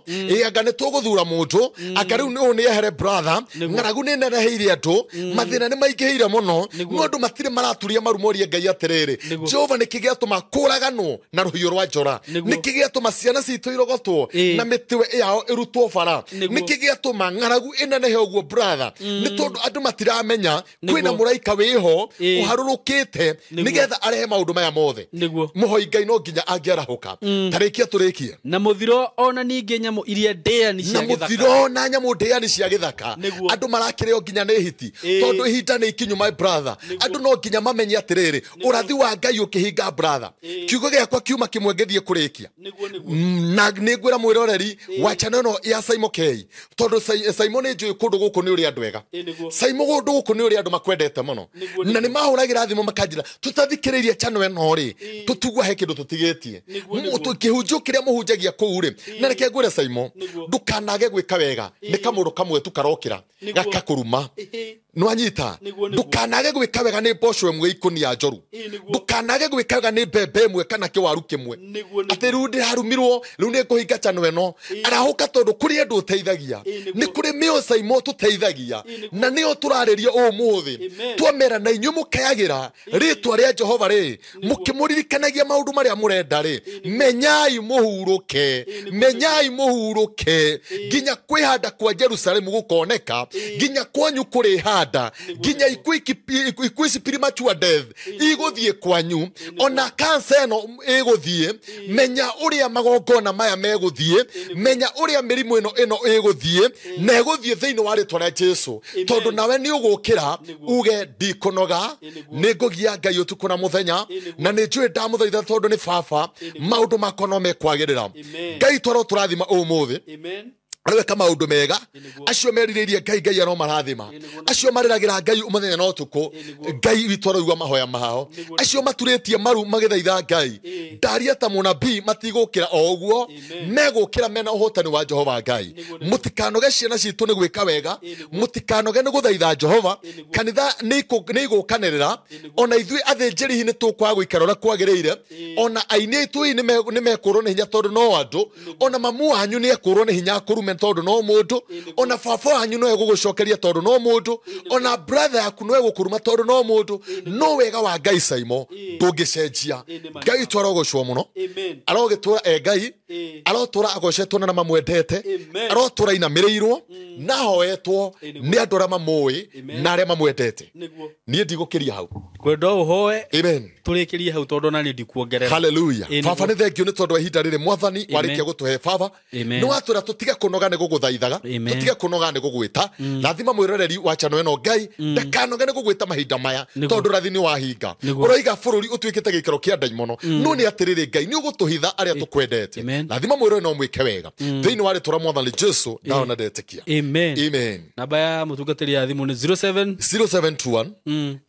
anga nĩ tũgũthura mũndũ aka rĩu nĩ ehere brother ng'aragu nĩ nereheire andũ mathĩna nĩ maingĩhĩire mũno no andũ matirĩ maraturia marumorie Ngai atĩrĩrĩ Jehova nĩ kĩgĩatũma kũraganwo na rũhiũ rwa njora nĩ kĩgĩatũma ciana citũ irogotwo na mĩtwe yao ĩrutwo bara nĩ kĩgĩatũma ng'aragu ĩnenehe ũguo brother nĩ tondũ andũ matiramenya kwĩna mũraika wĩho ũharũrũkĩte nĩgetha arehe maũndũ maya mothe mũhoi Ngai no nginya angĩarahũka tarĩkia tũrĩkie na mũthiro ona ningĩ nyamũ iria ndĩani cia gĩthaka na mũthiro na nyamũ ndĩani cia gĩthaka andũ marakĩrĩo nginya nĩ hiti tondũ ihinda nĩ ikinyu my brother andũ no nginya mamenye atĩrĩrĩ ũrathi wa Ngai ũkĩhinga brother kiugo gĩakwa kiuma kĩmwe ngĩthiĩ kũrĩkia na nĩ ngwĩra mwĩroreri wa channel ĩno ya SYMO K tondũ SYMO nĩ njũĩ kũndũ gũkũ nĩ ũrĩ andũ ega SYMO gũndũ gũkũ nĩ ũrĩ andũ makwendete mũno na nĩ mahũragĩra thimũ makanjĩra tũtathikĩrĩrie channel ĩno rĩ tũtigua he kĩndũ tũtigĩtie kĩhunjio kĩrĩa mũhunjagia kũu rĩ na reke ngwĩre SYMO ndũkanage gwĩka wega nĩ kamũndũ kamwe tu karokĩra gakakũruma nwanyita ndũkanage gwĩka wega nĩ mboco ĩmwe ikũnia njoru ndũkanage gwĩka wega nĩ mbembe ĩmwe kana kĩwaru kĩmwe atĩ rĩu ndĩrarumirwo rĩu nĩ ngũhinga channel ĩno arahũka tondũ kũrĩ andũ ũteithagia nĩ kũrĩ mĩo SYMO tũteithagia na nĩo tũrarĩria ũmũthĩ twamera na inyuĩ mũkayagĩra rĩtwa rĩa Jehova rĩ mũkĩmũririkanagia maũndũ marĩa mũrenda rĩ menyai mũhurũke nginya kwĩhanda kwa Jerusalemu gũkoneka nginya kwanyu kũrĩ handa nginya ikuici premature death igũthiĩ kwanyu ona cancer ĩno ĩgũthiĩ menya ũrĩa magongona maya megũthiĩ menya ũrĩa mĩrimũ ĩno ĩgũthiĩ na ĩgũthiĩ thĩinĩ wa rĩtwa rĩa Jesu tondũ nawe nĩ ũgũkĩra uge ndikũnoga nĩ ngũgia Ngai ũtukũ na mũthenya na nĩ njũĩ ndamũthaitha tondũ nĩ baba maũndũ makwa no mekwagĩrĩra Ngai twarwo tũrathima ũmũthĩ arweka maũndũ mega acio merirĩirie Ngai no marathima acio marĩragĩra Ngai ũmũthenya na ũtukũ Ngai witũ aroigua mahoya mao acio maturĩtie maru magĩthaitha Ngai ndaria ta mũnabii matigũkĩra o ũguo megũkĩra mena ũhotani wa Jehova Ngai mũtikanoge ciana citũ nĩ gwĩka wega mũtikanoge nĩ gũthaitha Jehova kanitha nĩ igũkanĩrĩra ona ithuĩ athĩnjĩri nĩ tũkwaga gũikara ũrĩa kwagĩrĩire ona aini aitũ nĩ mekũrwo nĩ hinya tondũ no andũ ona mamu wanyu nĩ ekũrwo nĩ hinya kũrume tondũ no mũndũ ona baba wanyu no egũgũcokeria tondũ no mũndũ ona brother yaku no egũkũruma tondũ no mũndũ no wega wa Ngai SYMO ndũngĩcenjia Ngai twarogocwo mũno arogĩtũra Ngai arotũra agocetwo na mamwendete arotũra inamĩrĩirwo na hoetwo nĩ andũ arĩa mamũĩ na arĩa mamwendete niĩ ndigũkĩria hau kwenda ũhoe amen tũrĩkĩrie hau tondũ na nĩ ndikuongerera hallelujah baba nĩ thengio nĩ tondũ wa ihinda rĩrĩ mwathani warĩkia gũtũhe baba nĩ watũra tũtige kũnoga nĩ gũgũthaithaga tũtige kũnoga nĩ gũgwĩta rathima mwĩroreri wa channel ĩno Ngai ndakanoge nĩ gũgwĩta mahinda maya tondũ rathi nĩ wahinga ũroiga bũrũri ũtuĩkĩte gĩikaro kĩa ndaimono no nĩ atĩrĩrĩ Ngai nĩ ũgũtũhitha arĩa tũkwendete rathima mwĩroreri no mwĩke wega thĩinĩ wa rĩtwa rĩa mwathani Jesu ndaona ndetĩkia amen namba ya mũtungatĩri ya thimũ nĩ 0721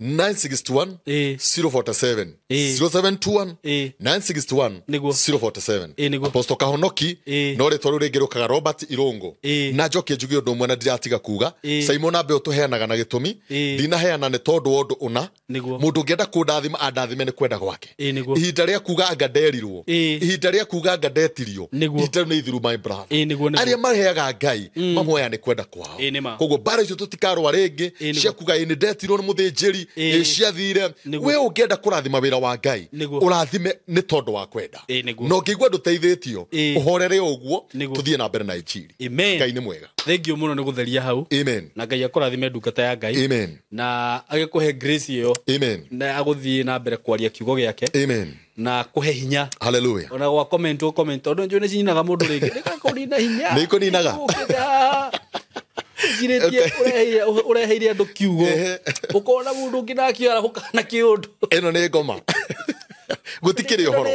961 0721 047 0721 961 047 Apostle Kahonoki no ritwa riu ringi rukaga Robert Irungu na njokie njugi undu mwe na ndiratiga kuga SYMO na be utuheanaga na gitumi dina heana ne tondu undu una mundu ngienda kundathima andathime ni kwenda gwake ihinda ria kuga anga nderirwo ihinda ria kuga anga ndetirio ihinda ni through my brother aria maheaga Ngai mamoya ni kwenda kwao koguo bara icio tutikarwa ringi cia kuga ni ndetirwo ni muthinjiri ciathire we ungienda kurathima wira wa Ngai urathime ni tondu wa kwenda no ngigwa nduteithitio uhorere uguo tuthie na mbere na injili Ngai ni mwega. Thank you muno ni gutheria hau amen na Ngai akurathime ndungata ya Ngai amen na agikuhe grace iyo amen na aguthie na mbere kwaria kiugo giake amen na kuhe hinya hallelujah ona gwa comment ondu njone cininaga mundu ringi nikakonina hinya niko ninaga jiretie ureheire andu kiugo ukona mundu nginakio arahukana kiundu eno ni ngoma gutikiri horo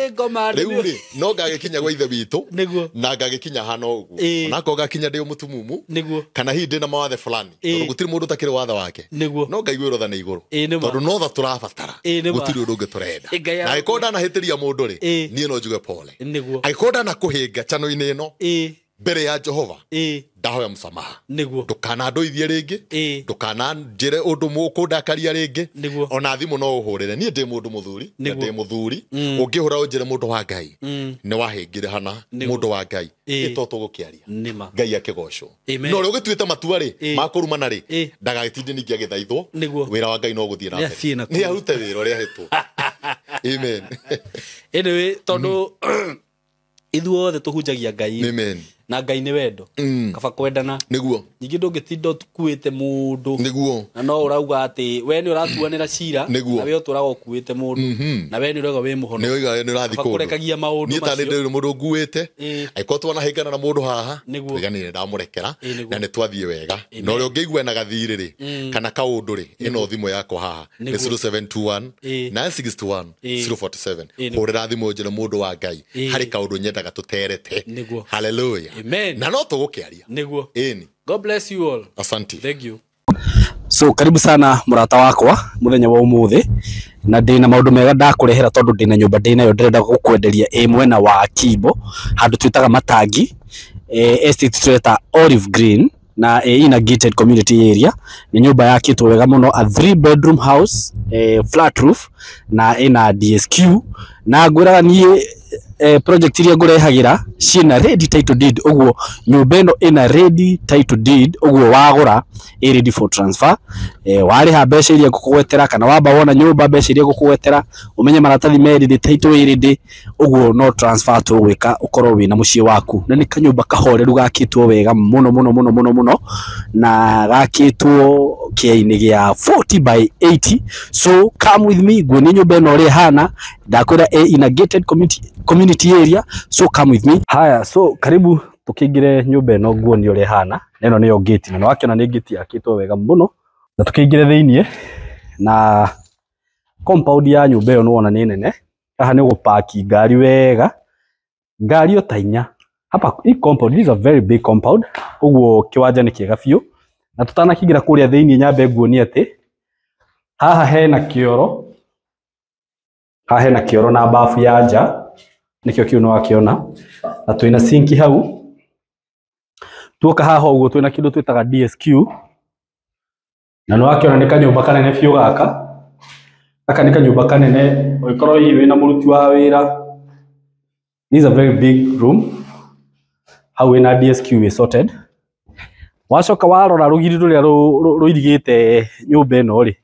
riu ri no ngagikinya gwa ithe witu na ngagikinya hano uguo na ko gakinya ndi mutumumu kana hindi na mawathe fulani tondu gutiri mundu takiri watha wake no ngaigwiro tha ni iguru tondu no tha turabatara gutiri undu ngiturenda na ikonda na hitiria mundu ri nie no njuge pole aikonda na kuhinga chano-ini ino mbere ya Jehova ndahoya msamaha ndukana ndoithie ringi ndukana njire undu mukundakaria ringi ona thimu no uhurire nie ndi mundu muthuri ndi muthuri ungihura unjire mundu wa Ngai ni wahingire hana mundu wa Ngai itoto gukiaria Ngai akigocwo no ri ugituite matua ri makurumana ri ndagagitinde ningi agithaithwo wira wa Ngai no guthie na mbere ni arute wira ri ahitwo amen anyway tondu ithuothe tuhunjagia Ngai amen na Ngai ni wendo kaba kwendana niguo nyingi ndungitindo tukuite mundu niguo na no urauga ati we ni uratuanira cira na we uturaga ukuite mundu na we ni uraga we muhono ni oiga ni urathi kundu kurekagia maundu macio ni tani ndi mundu nguite aikotwa na hingana na mundu haha igani ni ndamurekera na ni twathie wega no ri ungeigua na gathiri ri kana kaundu ri ino thimo yakwa haha ni 0721 961 047 hurira thimo njira mundu wa Ngai hari kaundu nyendaga tuterete hallelujah amen na no tugukiaria niguo eni God bless you all asante thank you so karibu sana murata wakwa muthenya wa umuthi na ndina maundu mega ndakurehera tondu ndina nyumba ndina yo ndirenda gukwenderia mwena wa Kimbo handu twitaga Matangi estate trailer Olive Green na ina gated community area ni nyumba yakitwo wega muno a 3 bedroom house flat roof na ina DSQ na ngwiraga nie project iria ngurehagira ciina ready title deed uguo nyumba ino ina ready title deed uguo wagura ready for transfer wari ha mbeca iria ngukugwetera kana wamba wona nyumba mbeca iria ngukugwetera umenye maratathi ready title ready uguo no transfer to wika ukorwo wina mucie waku na ni kanyumba kahoreru gakitwo wega muno na gakitwo kiaini gia 40 by 80 so come with me gwe ni nyumba ino ri hana ndakwira in a gated community area so come with me haya so karibu tukingire nyumba ino nguoni uri hana neno niyo gate na wakiona ni gate yakitwo wega muno na tukingire thiini na compound ya nyumba ino wona ni nene haha ni gupaki ngari wega ngari otainya hapa hii compound is a very big compound uguo kiwanja ni kiega biu na tutanakingira kuria thiini nyambe nguoni ati haha hena kioro na bafu ya nja nikio kiuno wakiona na twina sinki hau tuoka haha uguo twina kindu twitaga DSQ na no wakiona ni kanyumba kanene biu gaka ni kanyumba kanene oikorwo hiwi na muruti wa wira. This is a very big room hau ina DSQ is sorted wacoka warora rugiri ruria ruirigite nyumba ino ri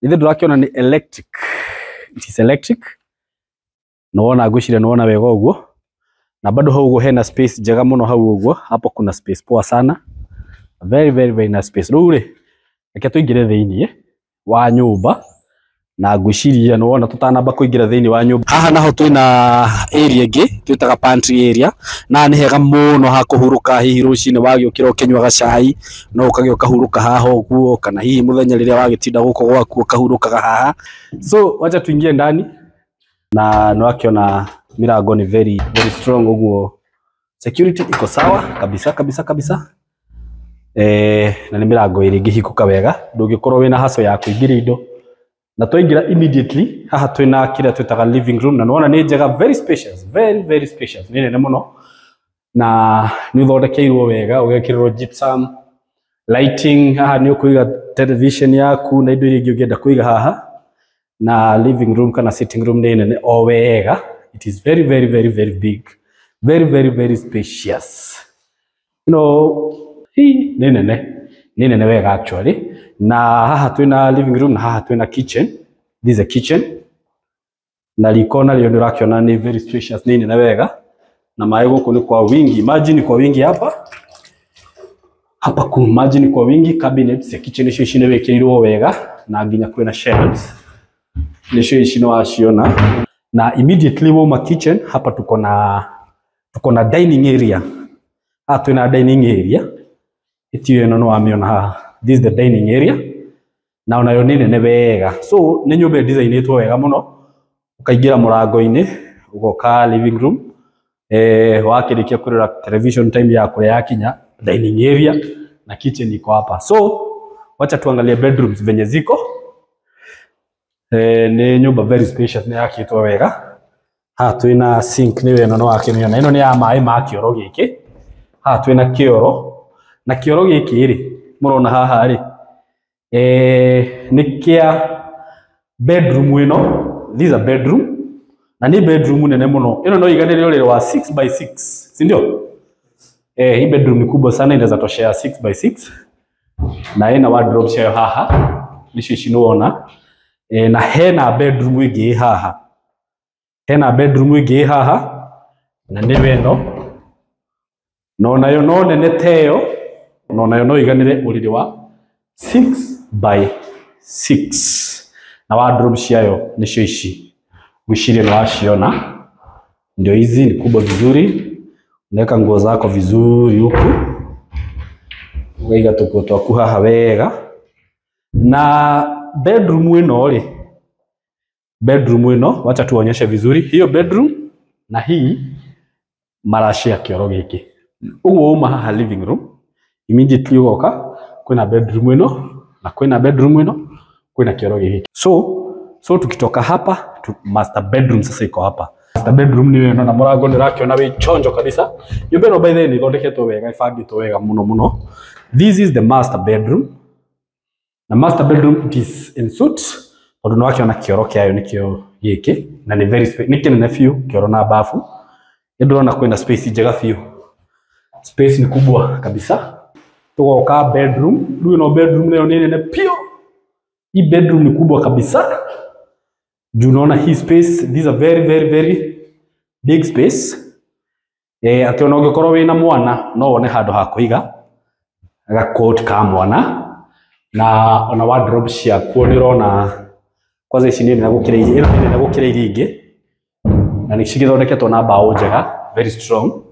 ithe ndurakiona ni electric. It is electric. Naona gushire naona wega uguo. Na bado hau uguo hena space njega muno hau uguo. Hapo kuna space poa sana. Very nice space. Rure. Reke tuingire thiini wa nyumba. Na ngwiciria no wona tutanamba kuingira thiini wa nyumba. Haha naho twina area ingi twitaga pantry area na ni hega muno ha kuhuruka hihi rucine wagiukira ukinywa cai no ukagioka huruka haha uguo kana hihi muthenya riria wagitinda guko gwaku ukahurukaga haha. So wacha tuingie ndani na no akiona mirango ni very strong uguo security iko sawa kabisa. Na ni mirango iri ngihikuka wega ndungikorwo wina haso ya kuingira indo na twaingira immediately haha twina kira twitaga living room na nona ni njega very spacious, very spacious ni nene muno na ni uthondekeirwo wega ugekirwo gypsum lighting haha ni ukuiga television yaku na indo iria ingi ungienda kuiga haha na living room kana sitting room ni nene o wega. It is very big, very spacious, you know. Hii ni nene wega actually. Na haha twina living room na haha twina kitchen. This is a kitchen na likona lio nirakiona ni very spacious, ni nene wega na maĩ gũkũ ni kwa wingi. Imagine kwa wingi hapa ku imagine kwa wingi cabinets ya kitchen icio ici nĩ wĩkĩrirwo wega na nginya kwĩna shelves nicio ici no waciona. Na immediately woma kitchen hapa tuko na dining area. Haha twina dining area itio ĩno no wamiona haha. This is the dining area na onayo nĩ nene wega. So nĩ nyũmba designĩtwo wega mũno, ukaingĩra mũrango-inĩ ugoka living room wakĩrĩkia kũrora television time ya kũrĩa yakinya dining area na kitchen iko hapa. So wacha tuangalie bedrooms venye ziko. Ni nyumba very spacious, ni yakitwo wega. Haha twina sink ni weno no wakĩmiona. Ĩno ni ya maĩ ma kĩoro gĩkĩ. Haha twina kĩoro na kĩoro gĩkĩ rĩ mũrona haha rĩ ni kĩa bedroom ĩno. This is a bedroom na ni bedroom nene muno. Ĩno no iganĩre ũrĩrĩ wa 6x6, si ndio? Hii bedroom ni kubwa sana, inaweza toshea 6x6 na ina wardrobe cia haha nicio cinuona. Na hena bedroom ĩngĩ haha, na nĩ weno no nayo no nene teyo, no nayo no iganĩre ũrĩrĩ wa 6x6 na wardrobe ciayo nicio ici gwiciria no waciona. Ndio hizi ni kubwa vizuri, unaweka nguo zako vizuri huku ukaiga tuko twaku haha wega. Na bedroom ĩno wacha tuonyeshe vizuri hiyo bedroom na hii marashi ya kĩoro gĩkĩ. Ũguo uma haha living room immediately ugoka kwĩna bedroom ĩno na kwĩna bedroom ĩno kwĩna kĩoro gĩkĩ. So tukitoka hapa master bedroom sasa iko hapa. Master bedroom ni weno na mũrango nĩ rakiona wĩ chonjo kabisa. Nyũmba ĩno by the way nĩ ĩthondeketwo wega, ĩbangĩtwo wega muno. This is the master bedroom. Na master bedroom it is in suit. Tondũ nĩ wakiona kĩoro kĩayo nĩkĩo gĩkĩ na nĩ very space, nĩ kĩnene biũ kĩoro na bafu. Ndĩrona kwĩna space njega biũ. Space ni kubwa kabisa. Tugoka bedroom, rĩu ĩno bedroom nayo nĩ nene biũ. Hii bedroom ni kubwa kabisa. Juu unaona hii space, this is a very big space. Ati ona ũngĩkorwo wĩna mwana no wone handũ ha kũiga ga-coat ka mwana na ona wardrobe ciaku nĩũrona kwanza ici nĩ nene gũkĩra iria, ĩno nĩ nene gũkĩra iria ingĩ na nĩ cigĩthondeketwo na mbaũ njega, very strong.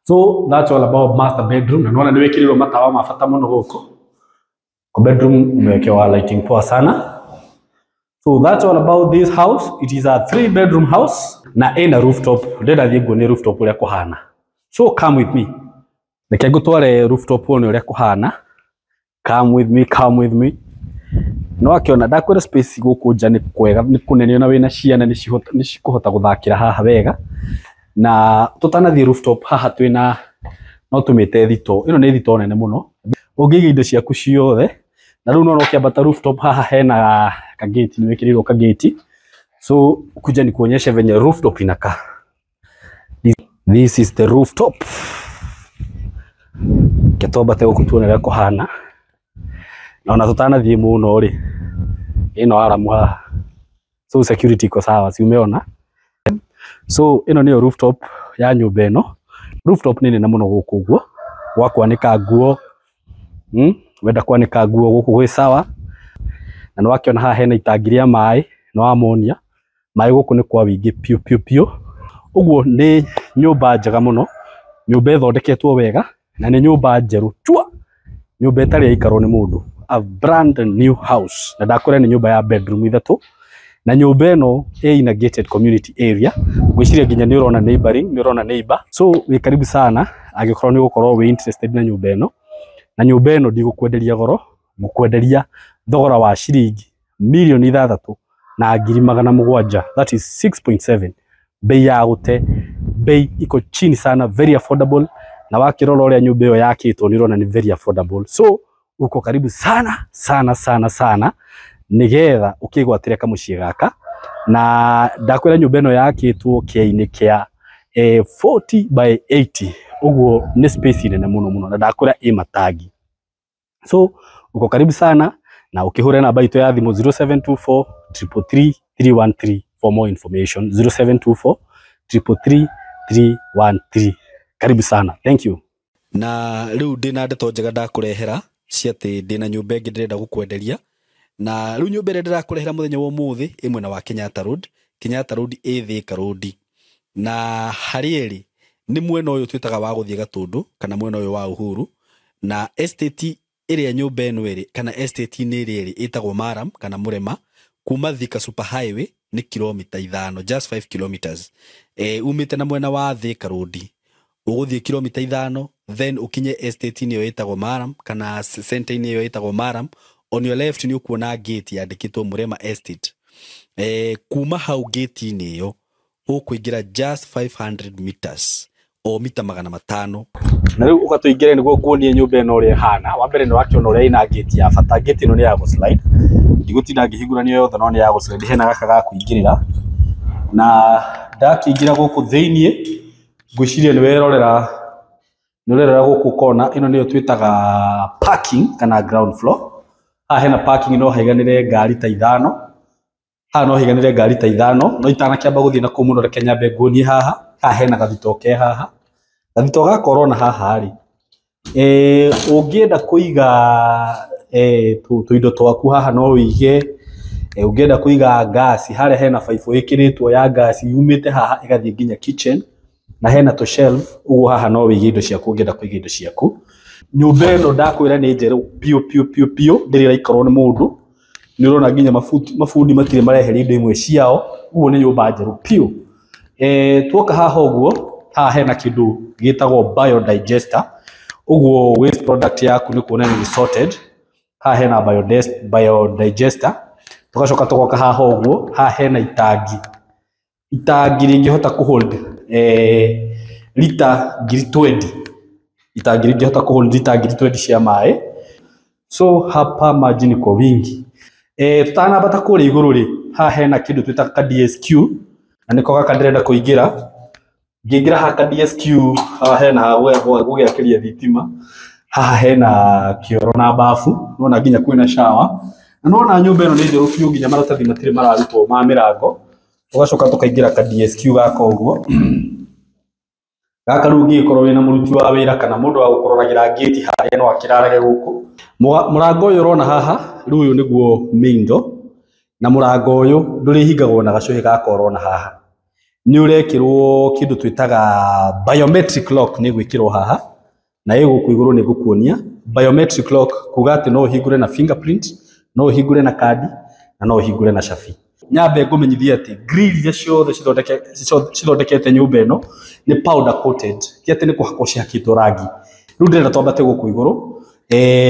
So that's all about master bedroom. Na nĩwona nĩ wĩkĩrirwo matawa ma bata mũno gũkũ. Kwa bedroom umewekewa lighting poa sana. So that's all about this house. It is a 3-bedroom house na ina rooftop. Ndĩrenda thiĩ nguonie rooftop ũrĩa kũhana. So come with me. Reke ngũtware rooftop ũrĩa kũhana. Come with me. No akiona ndakwĩra space gũkũ nja nĩ kwega, nĩ kũnene ona wĩna ciana nĩ cikũhota gũthakĩra haha wega. Na tũtanathiĩ rooftop haha twĩna no tũmĩte thito. Ĩno nĩ thito nene mũno. Ũngĩiga indo ciaku ciothe. Na rĩu no ũkĩambata rooftop haha hena kagate, nĩ wĩkĩrĩirwo kagate. So kuja ni kuonyesha venye rooftop inakaa. This is the rooftop. Ketobate gũkũ tuone ũrĩa kũhana. Na ona tũtanathiĩ mũno rĩ. Ĩno aramu haha. So security iko sawa, si umeona? So ĩno nĩyo rooftop ya nyũmba ĩno. Rooftop nĩ nene mũno gũkũ ũguo. Gwakwanĩka nguo. Wenda kwanĩka nguo gũkũ gwĩ sawa. Na nĩ wakiona haha hena itangi rĩa maĩ, no amonia. Maĩ gũkũ nĩ kwa wĩingĩ piũ. Ũguo nĩ nyũmba njega mũno. Nyũmba ĩthondeketwo wega na nĩ nyũmba njerũ chua. Nyũmba ĩtarĩ yaikarwo nĩ mũndũ. A brand new house. Na ndakwĩra nĩ nyũmba ya bedroom ithatũ. Na nyũmba ĩno ĩna gated community area. Gwĩciria nginya nĩ ũrona neighboring, nĩ ũrona neighbor. So wĩ karibu sana angĩkorwo nĩ ũgũkorwo wĩ interested na nyũmba ĩno. Na nyũmba ĩno ndigũkwenderia goro, ngũkwenderia thogora wa ciringi mirioni 6,700,000. That is 6.7. Bei ya gute, bei iko chini sana, very affordable. Na wakirora uria nyumba iyo yakitwo ni rona ni very affordable. So uko karibu sana sana sana sana nigetha ukigwatire kamucie gaka. Na ndakwira nyumba ino yakitwo kiaini kia 40 by 80. Uguo ni space nene muno muno, na ndakwira matagi. So uko karibu sana, na ukihura namba itu ya thimu 0724 333 313 for more information. 0724 333 313. Karibu sana. Thank you. Na riu ndina ndeto njega ndakurehera cia ati ndina nyumba ingi ndirenda gukwenderia. Na riu nyumba ire ndirakurehera muthenya wa umuthi imwe na wa Kenyatta Road. Kenyatta Road Thika Road. Na harieri ni mwena uyu twitaga wa guthie Gatundu kana mwena uyu wa Uhuru. Na estate area nyumba eno iri kana estate ni iri itagwo Maram kana Murema kuma Thika Super Highway ni kilomita 5, just 5 kilometers. Umite na mwena wa Thika Road uguthie kilomita 5, then ukinye estate ni yo itagwo Maram kana center ni yo itagwo Maram. On your left ni ukuona gate yandikitwo Murema Estate. Kuma hau gate ni yo ukuingira just 500 meters o mita 500. Na riu ukatuingire niguo kuonie nyumba eno uri hana. Wa mbere ni wakiona uri ina gate ya bata. Gate ino ni ya go slide, igutinda ngihingurania yothe no ni ya go slide. Hena gaka ga kuingirira, na ndakiingira guku thiini ngwiciria ni werorera guku kona. Ino niyo twitaga parking kana ground floor. Haha hena parking no haiganire ngari ta 5. Haha no haiganire ngari ta 5, no itanakiamba guthii na kumuno reke nyambe nguonie haha. Haha hena gathito ke haha, gathito ga corona haha ri. Ungienda kuiga tuindo twaku haha no wige. Ungienda kuiga gas, haria hena faifu ikiritwo ya gas yumite haha igathii nginya kitchen, na hena to shelf. Uguo haha no wige indo ciaku ungienda kuiga indo ciaku. Nyumba eno ndakwira ni njeru pio ndiri raikarwo ni mundu. Ni urona nginya mafundi matire mareheri indo imwe ciao. Uguo ni nyumba njeru pio. Tuoka haha uguo, haha hena kindu gitagwo biodigester. Uguo waste product yaku ni kuona ni sorted. Haha hena biodigester. Tugacoka tugoka haha uguo, haha hena itangi ringihota kuhold lita 20. Itangi ringihota kuhold lita 20 cia mai. So hapa maji ni kwa wingi. Tutanambata kule iguru ri, haha hena kindu twita DSQ, na niko gaka ndirenda kuingira. Ngingira haka DSQ, haha hena hawe gugiakiria thitima. Haha hena kioro na bafu, nona nginya kwina shower. Na nona nyumba eno ni njeru biu nginya maratathi matire mararutwo ma mirango. Tugacoka tukaingira ka DSQ gaka uguo. Gaka rungi ikorwo wina muruti wa wira kana mundu wa gukororagira gate haria no akirarage guku. Murango uyu urona haha riu uyu niguo main door, na murango uyu nduri hingagwo na gacuhi ga corona haha. Ni urekirwo kindu twitaga biometric lock ni gwikirwo haha, na iguku iguru ni gukuonia biometric lock kuga ati no hingure na fingerprint, no hingure na kadi, na no hingure na shafi. Nyambe ngumenyithia ati grill ya ciothe cithondekete nyumba eno ni powder coated. Ti ati ni kuhako ciakitwo rangi. Riu ndirenda twambate guku iguru.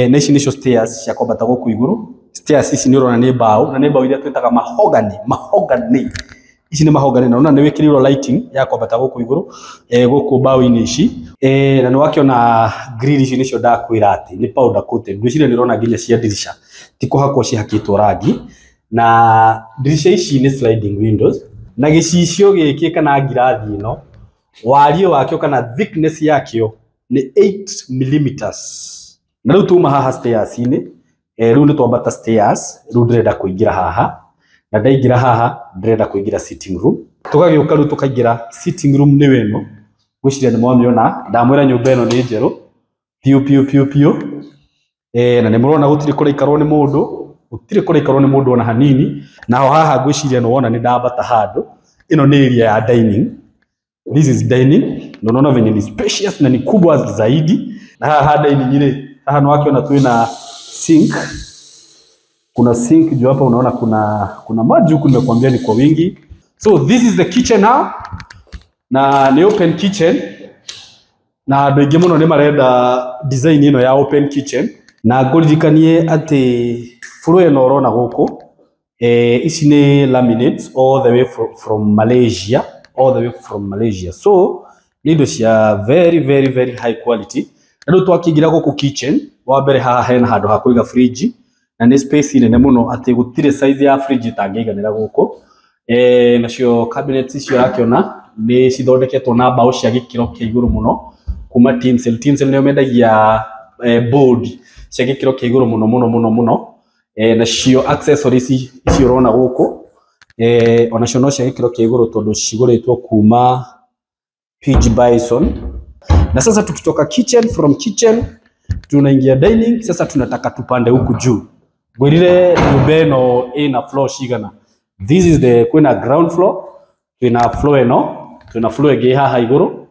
Na ici nicio stairs cia kwambata guku iguru. Stairs ici ni urona ni mbao, na ni mbao iria twitaga mahogany. Ici ni mahogany, na ni wikirirwo lighting ya kwambata guku iguru guku mbao-ini ici. Na ni wakiona grill ici nicio ndakwira ati ni powder coated. Ngwiciria ni urona nginya cia dirisha ti kuhako ciakitwo rangi. Na dirisha ici ni sliding windows, na gicicio giki kana ngirathi ino wario wakio kana thickness yakio ni 8 millimeters. Na riu tuma haha stairs ini, riu ni twambata stairs. Riu ndirenda kuingira haha, na ndaingira haha ndirenda kuingira sitting room. Tugagiuka riu tukaingira sitting room ni weno. Gwiciria ni mwamiona ndamwira nyumba eno ni njeru pio. Na ni murona gutiri kuraikarwo ni mundu. Utire kuraikarwo ni mundu ona hanini. Na haha gwiciria no wona ni ndambata handu. Ino ni area ya dining. This is dining. No unaona venye ni spacious na ni kubwa zaidi. Na haha dining ile, haha no wakiona twina sink. Kuna sink juu hapa unaona kuna maji huku nimekuambia ni kwa wingi. So this is the kitchen now. Na ni open kitchen. Na andu aingi muno ni marenda design ino ya open kitchen. Na nguririkanie ati floor eno urona guku ici ni laminates all the way from Malaysia, all the way from Malaysia. So ni indo cia very high quality. Ndio twakingira guku kitchen wa mbere haha hena handu ha kuiga fridge na ni space nene muno ati gutire size ya fridge tangeiganira guku. Nacio cabinets icio rakiona ni cithondeketwo na mbao cia gikiro kia iguru muno kuma tinsel nio mendagia board cia gikiro kia iguru muno. Nacio accessories icio urona guku onacio no cia gikiro kia iguru tondu ciguritwo kuma Pidge Bison. Na sasa tukitoka kitchen, from kitchen tunaingia dining. Sasa tunataka tupande huku juu. Gwirire nyumba ino ina floor cigana. This is the kwina ground floor, twina floor ino, twina floor igi haha iguru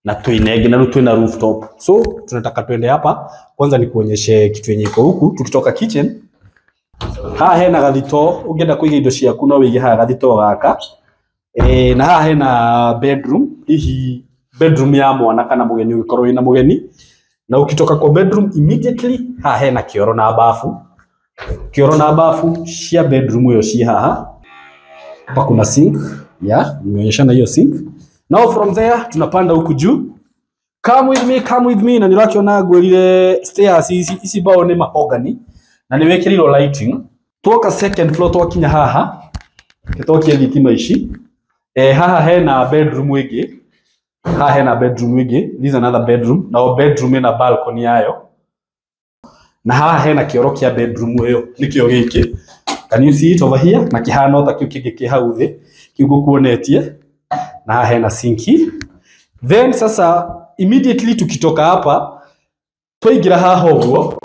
na twina igi na twina rooftop. So tunataka twende hapa kwanza nikuonyeshe kitu yenye iko huku. Tukitoka kitchen haha hena gathito, ungienda kuiga indo ciaku no wige haha gathito gaka. Na haha hena bedroom, hihi bedroom ya mwana kana mugeni ugikorwo ina mugeni. Na ukitoka kwa bedroom immediately haha hena kioro na bafu. Kioro na bafu cia bedroom hiyo ci haha. Hapa kuna sink, nimeonyeshana hiyo sink. Now from there tunapanda huku juu. Come with me na nirakiona gwirire stairs ici bao ni mahogany na niwekirirwo lighting. Tuoka second floor twakinya haha. Gitokia thitima ici. Haha hena bedroom igi. Haha hena bedroom igi. This is another bedroom. Now bedroom ina balcony yayo. Na haha hena kioro kia bedroom hiyo. Nikio giki. Can you see it over here? Na kihana ta kiu kingi ki hau thi. Kiu gukuonetie. Na haha hena sinki. Then sasa immediately tukitoka hapa twaingira haha uguo.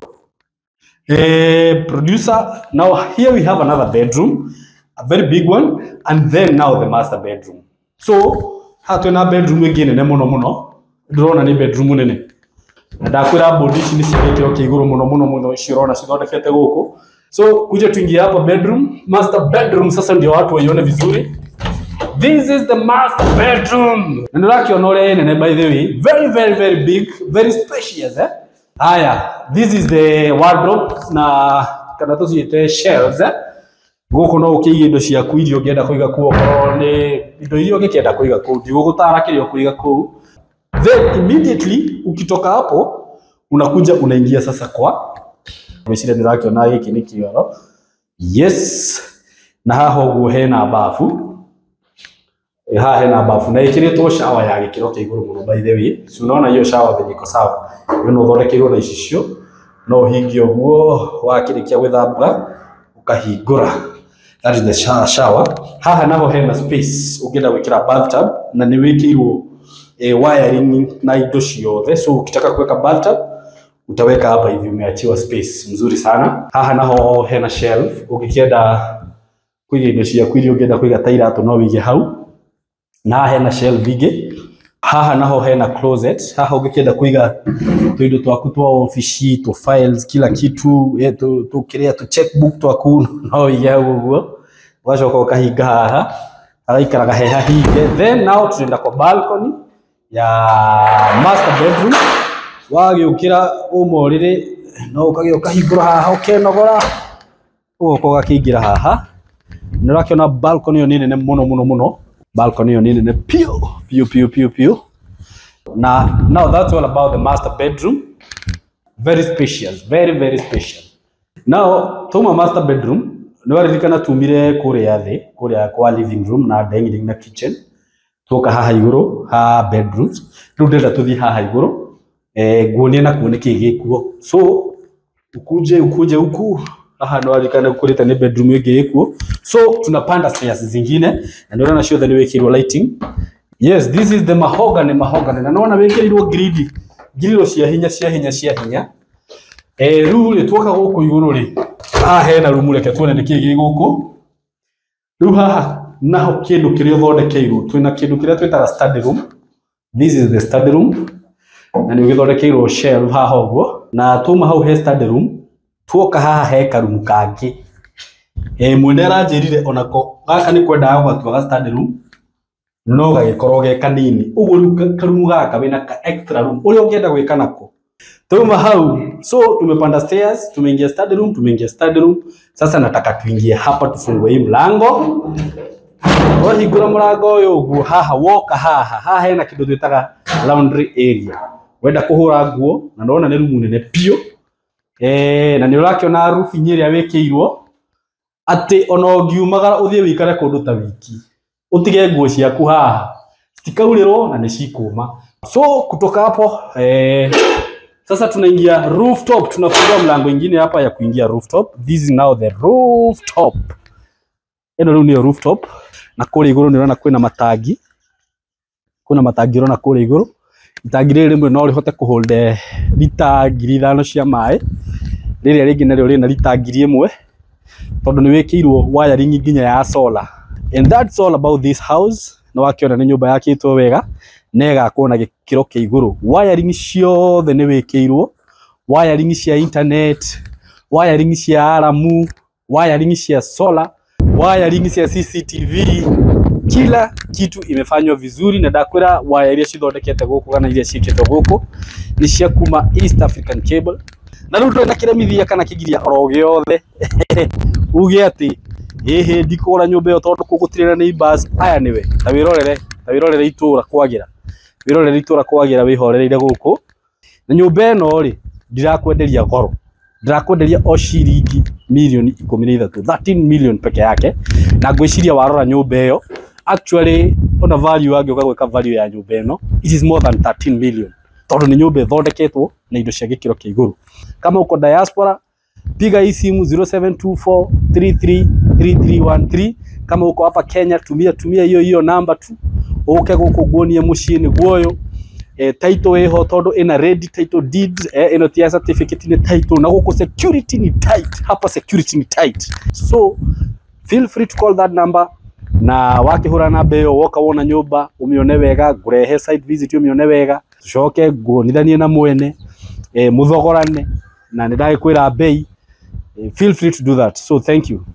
Producer, now here we have another bedroom, a very big one, and then now the master bedroom. So hatuna bedroom ingine nene muno ndrona ni bedroom nene na ndakwira bodi ici ni cirekiro kiiguru muno ishirona cithondekete guku. So kuja tuingie hapa bedroom, master bedroom. Sasa ndio watu waione vizuri. This is the master bedroom. Na nirakiona ore nene, by the way, very big, very spacious Haya, this is the wardrobe na kana tuciite shelves guku no ukiiga indo ciaku irio ngienda kuiga kuo korwo ni indo irio ngienda kuiga kuu ndigugutara kirio kuiga kuu. Then immediately ukitoka hapo unakuja unaingia sasa kwa meshire ndirakiona giki ni kioro. Yes, na haha uguo hena bafu. Haha hena bafu na ikiritwo shower ya gikiro kia iguru muno, by the way. Si unaona hiyo shower venye iko sawa. Yo no thondekirwo na icio no hingi oguo wakirikia gwithamba ukahingura. That is the shower. Haha naho hena space ungienda gwikira bathtub na ni wikirwo wiring na indo ciothe. So ukitaka kuweka bathtub utaweka hapa hivi, umeachiwa space mzuri sana. Haha naho hena shelf, ukikienda kuiga indo ciaku irio ungienda kuiga tairatu no wige hau. Na haha hena shelf ige. Haha naho hena closet. Haha ukienda kuiga tuindo twaku twa office, to files, kila kitu to kiria to checkbook twaku no ya uguo. Wacoka ukahinga haha agaikaraga heha hinge. Then now tunaenda kwa balcony ya master bedroom. Wagiukira umorire no ukahingura haha ukenogora uko gakingira haha. Nirakiona balcony yo nene muno. Balcony yo nene pio. Now that's all about the master bedroom. Very spacious, very spacious. Now tuma master bedroom niwaririkana tumire kuria thi, kuria kwa living room na dining na kitchen. Tuka haha iguru ha bedrooms. Riu ndenda tuthi haha iguru guonie na kuone kigikuo. So ukuje huku haha niwaririkana kurita ni bedroom igikuo. So tunapanda stairs zingine na ndio na show the wekirwo lighting. Yes, this is the mahogany na naona wekirwo grill cia hinya. Riu ri twoka guku iguru ri haha hena room reke tuone niki giguku. Riu haha naho kindu kiria thondekeirwo twina kindu kiria twitaga study room. This is the study room na ni githondekeirwo shelf haha uguo. Na tuma hau he study room twoka haha he karumu kangi. Mwende aranjirire onako gaka ni kwenda gwatua study room no gagikorwo ge kanini. Uguo karumu gaka wina ka extra room uria ungienda gwika nako Tuma hau. So tumepanda stairs, tumeingia study room. Sasa nataka tuingie hapa tufungue hii mlango. Wahingura mlango uyu uguo haha woka haha hena kindu twitaga laundry area. Wenda kuhura nguo na ndona ni room nene pio. Na ni urakiona roof nyiria wikirwo ati ona ungiumagara uthie wikare kundu ta wiki. Utige nguo ciaku haha. Stikaulirwo na ni cikuma. So kutoka hapo sasa tunaingia rooftop, tunafungua mlango ingine hapa ya kuingia rooftop. This is now the rooftop. Eno ni rooftop. Na kule iguru nirona kwina matangi. Kuna matangi rona kule iguru. Itangi rimwe no rihote kuhold lita 5,000 cia mai. Riri ringi naryo rina lita 1,000 tondu ni wikirwo wiring nginya ya solar. And that's all about this house. No wakiona ni nyumba yakitwo wega nega kuona gikiro kia iguru. Wiring ciothe ni wikirwo, wiring cia internet, wiring cia alamu, wiring cia solar, wiring cia CCTV, kila kitu imefanywa vizuri. Na ndakwira wire iria cithondekete guku kana iria ciikitwo guku ni cia kuma East African Cable. Na riu ndona kiremithia kana kigiria oro giothe uge ati ndikura nyumba yo tondu kugutirira neighbors aya niwe ta wirorere itura kwagira wihorereire guku na nyumba eno ri ndirakwenderia goro, ndirakwenderia o ciringi milioni 13, 13 million peke yake. Na ngwiciria warora nyumba iyo actually ona value yake ukagweka value ya nyumba eno it is more than 13 million tondu ni nyumba ithondeketwo na indo cia gikiro kia iguru. Kama uko diaspora piga hii simu 0724333313. Kama uko hapa Kenya tumia hiyo namba tu uke gukuguonie muciini guoyo. Title eho tondu ina ready title deed, ino tia certificate ni title na guku security ni tight. Hapa security ni tight. So feel free to call that number. Na wakihura namba iyo woka wona nyumba umione wega, ngurehe site visit umione wega, tucoke nguonithanie na mwene muthogorane na ndagikwira bei. Feel free to do that. So thank you.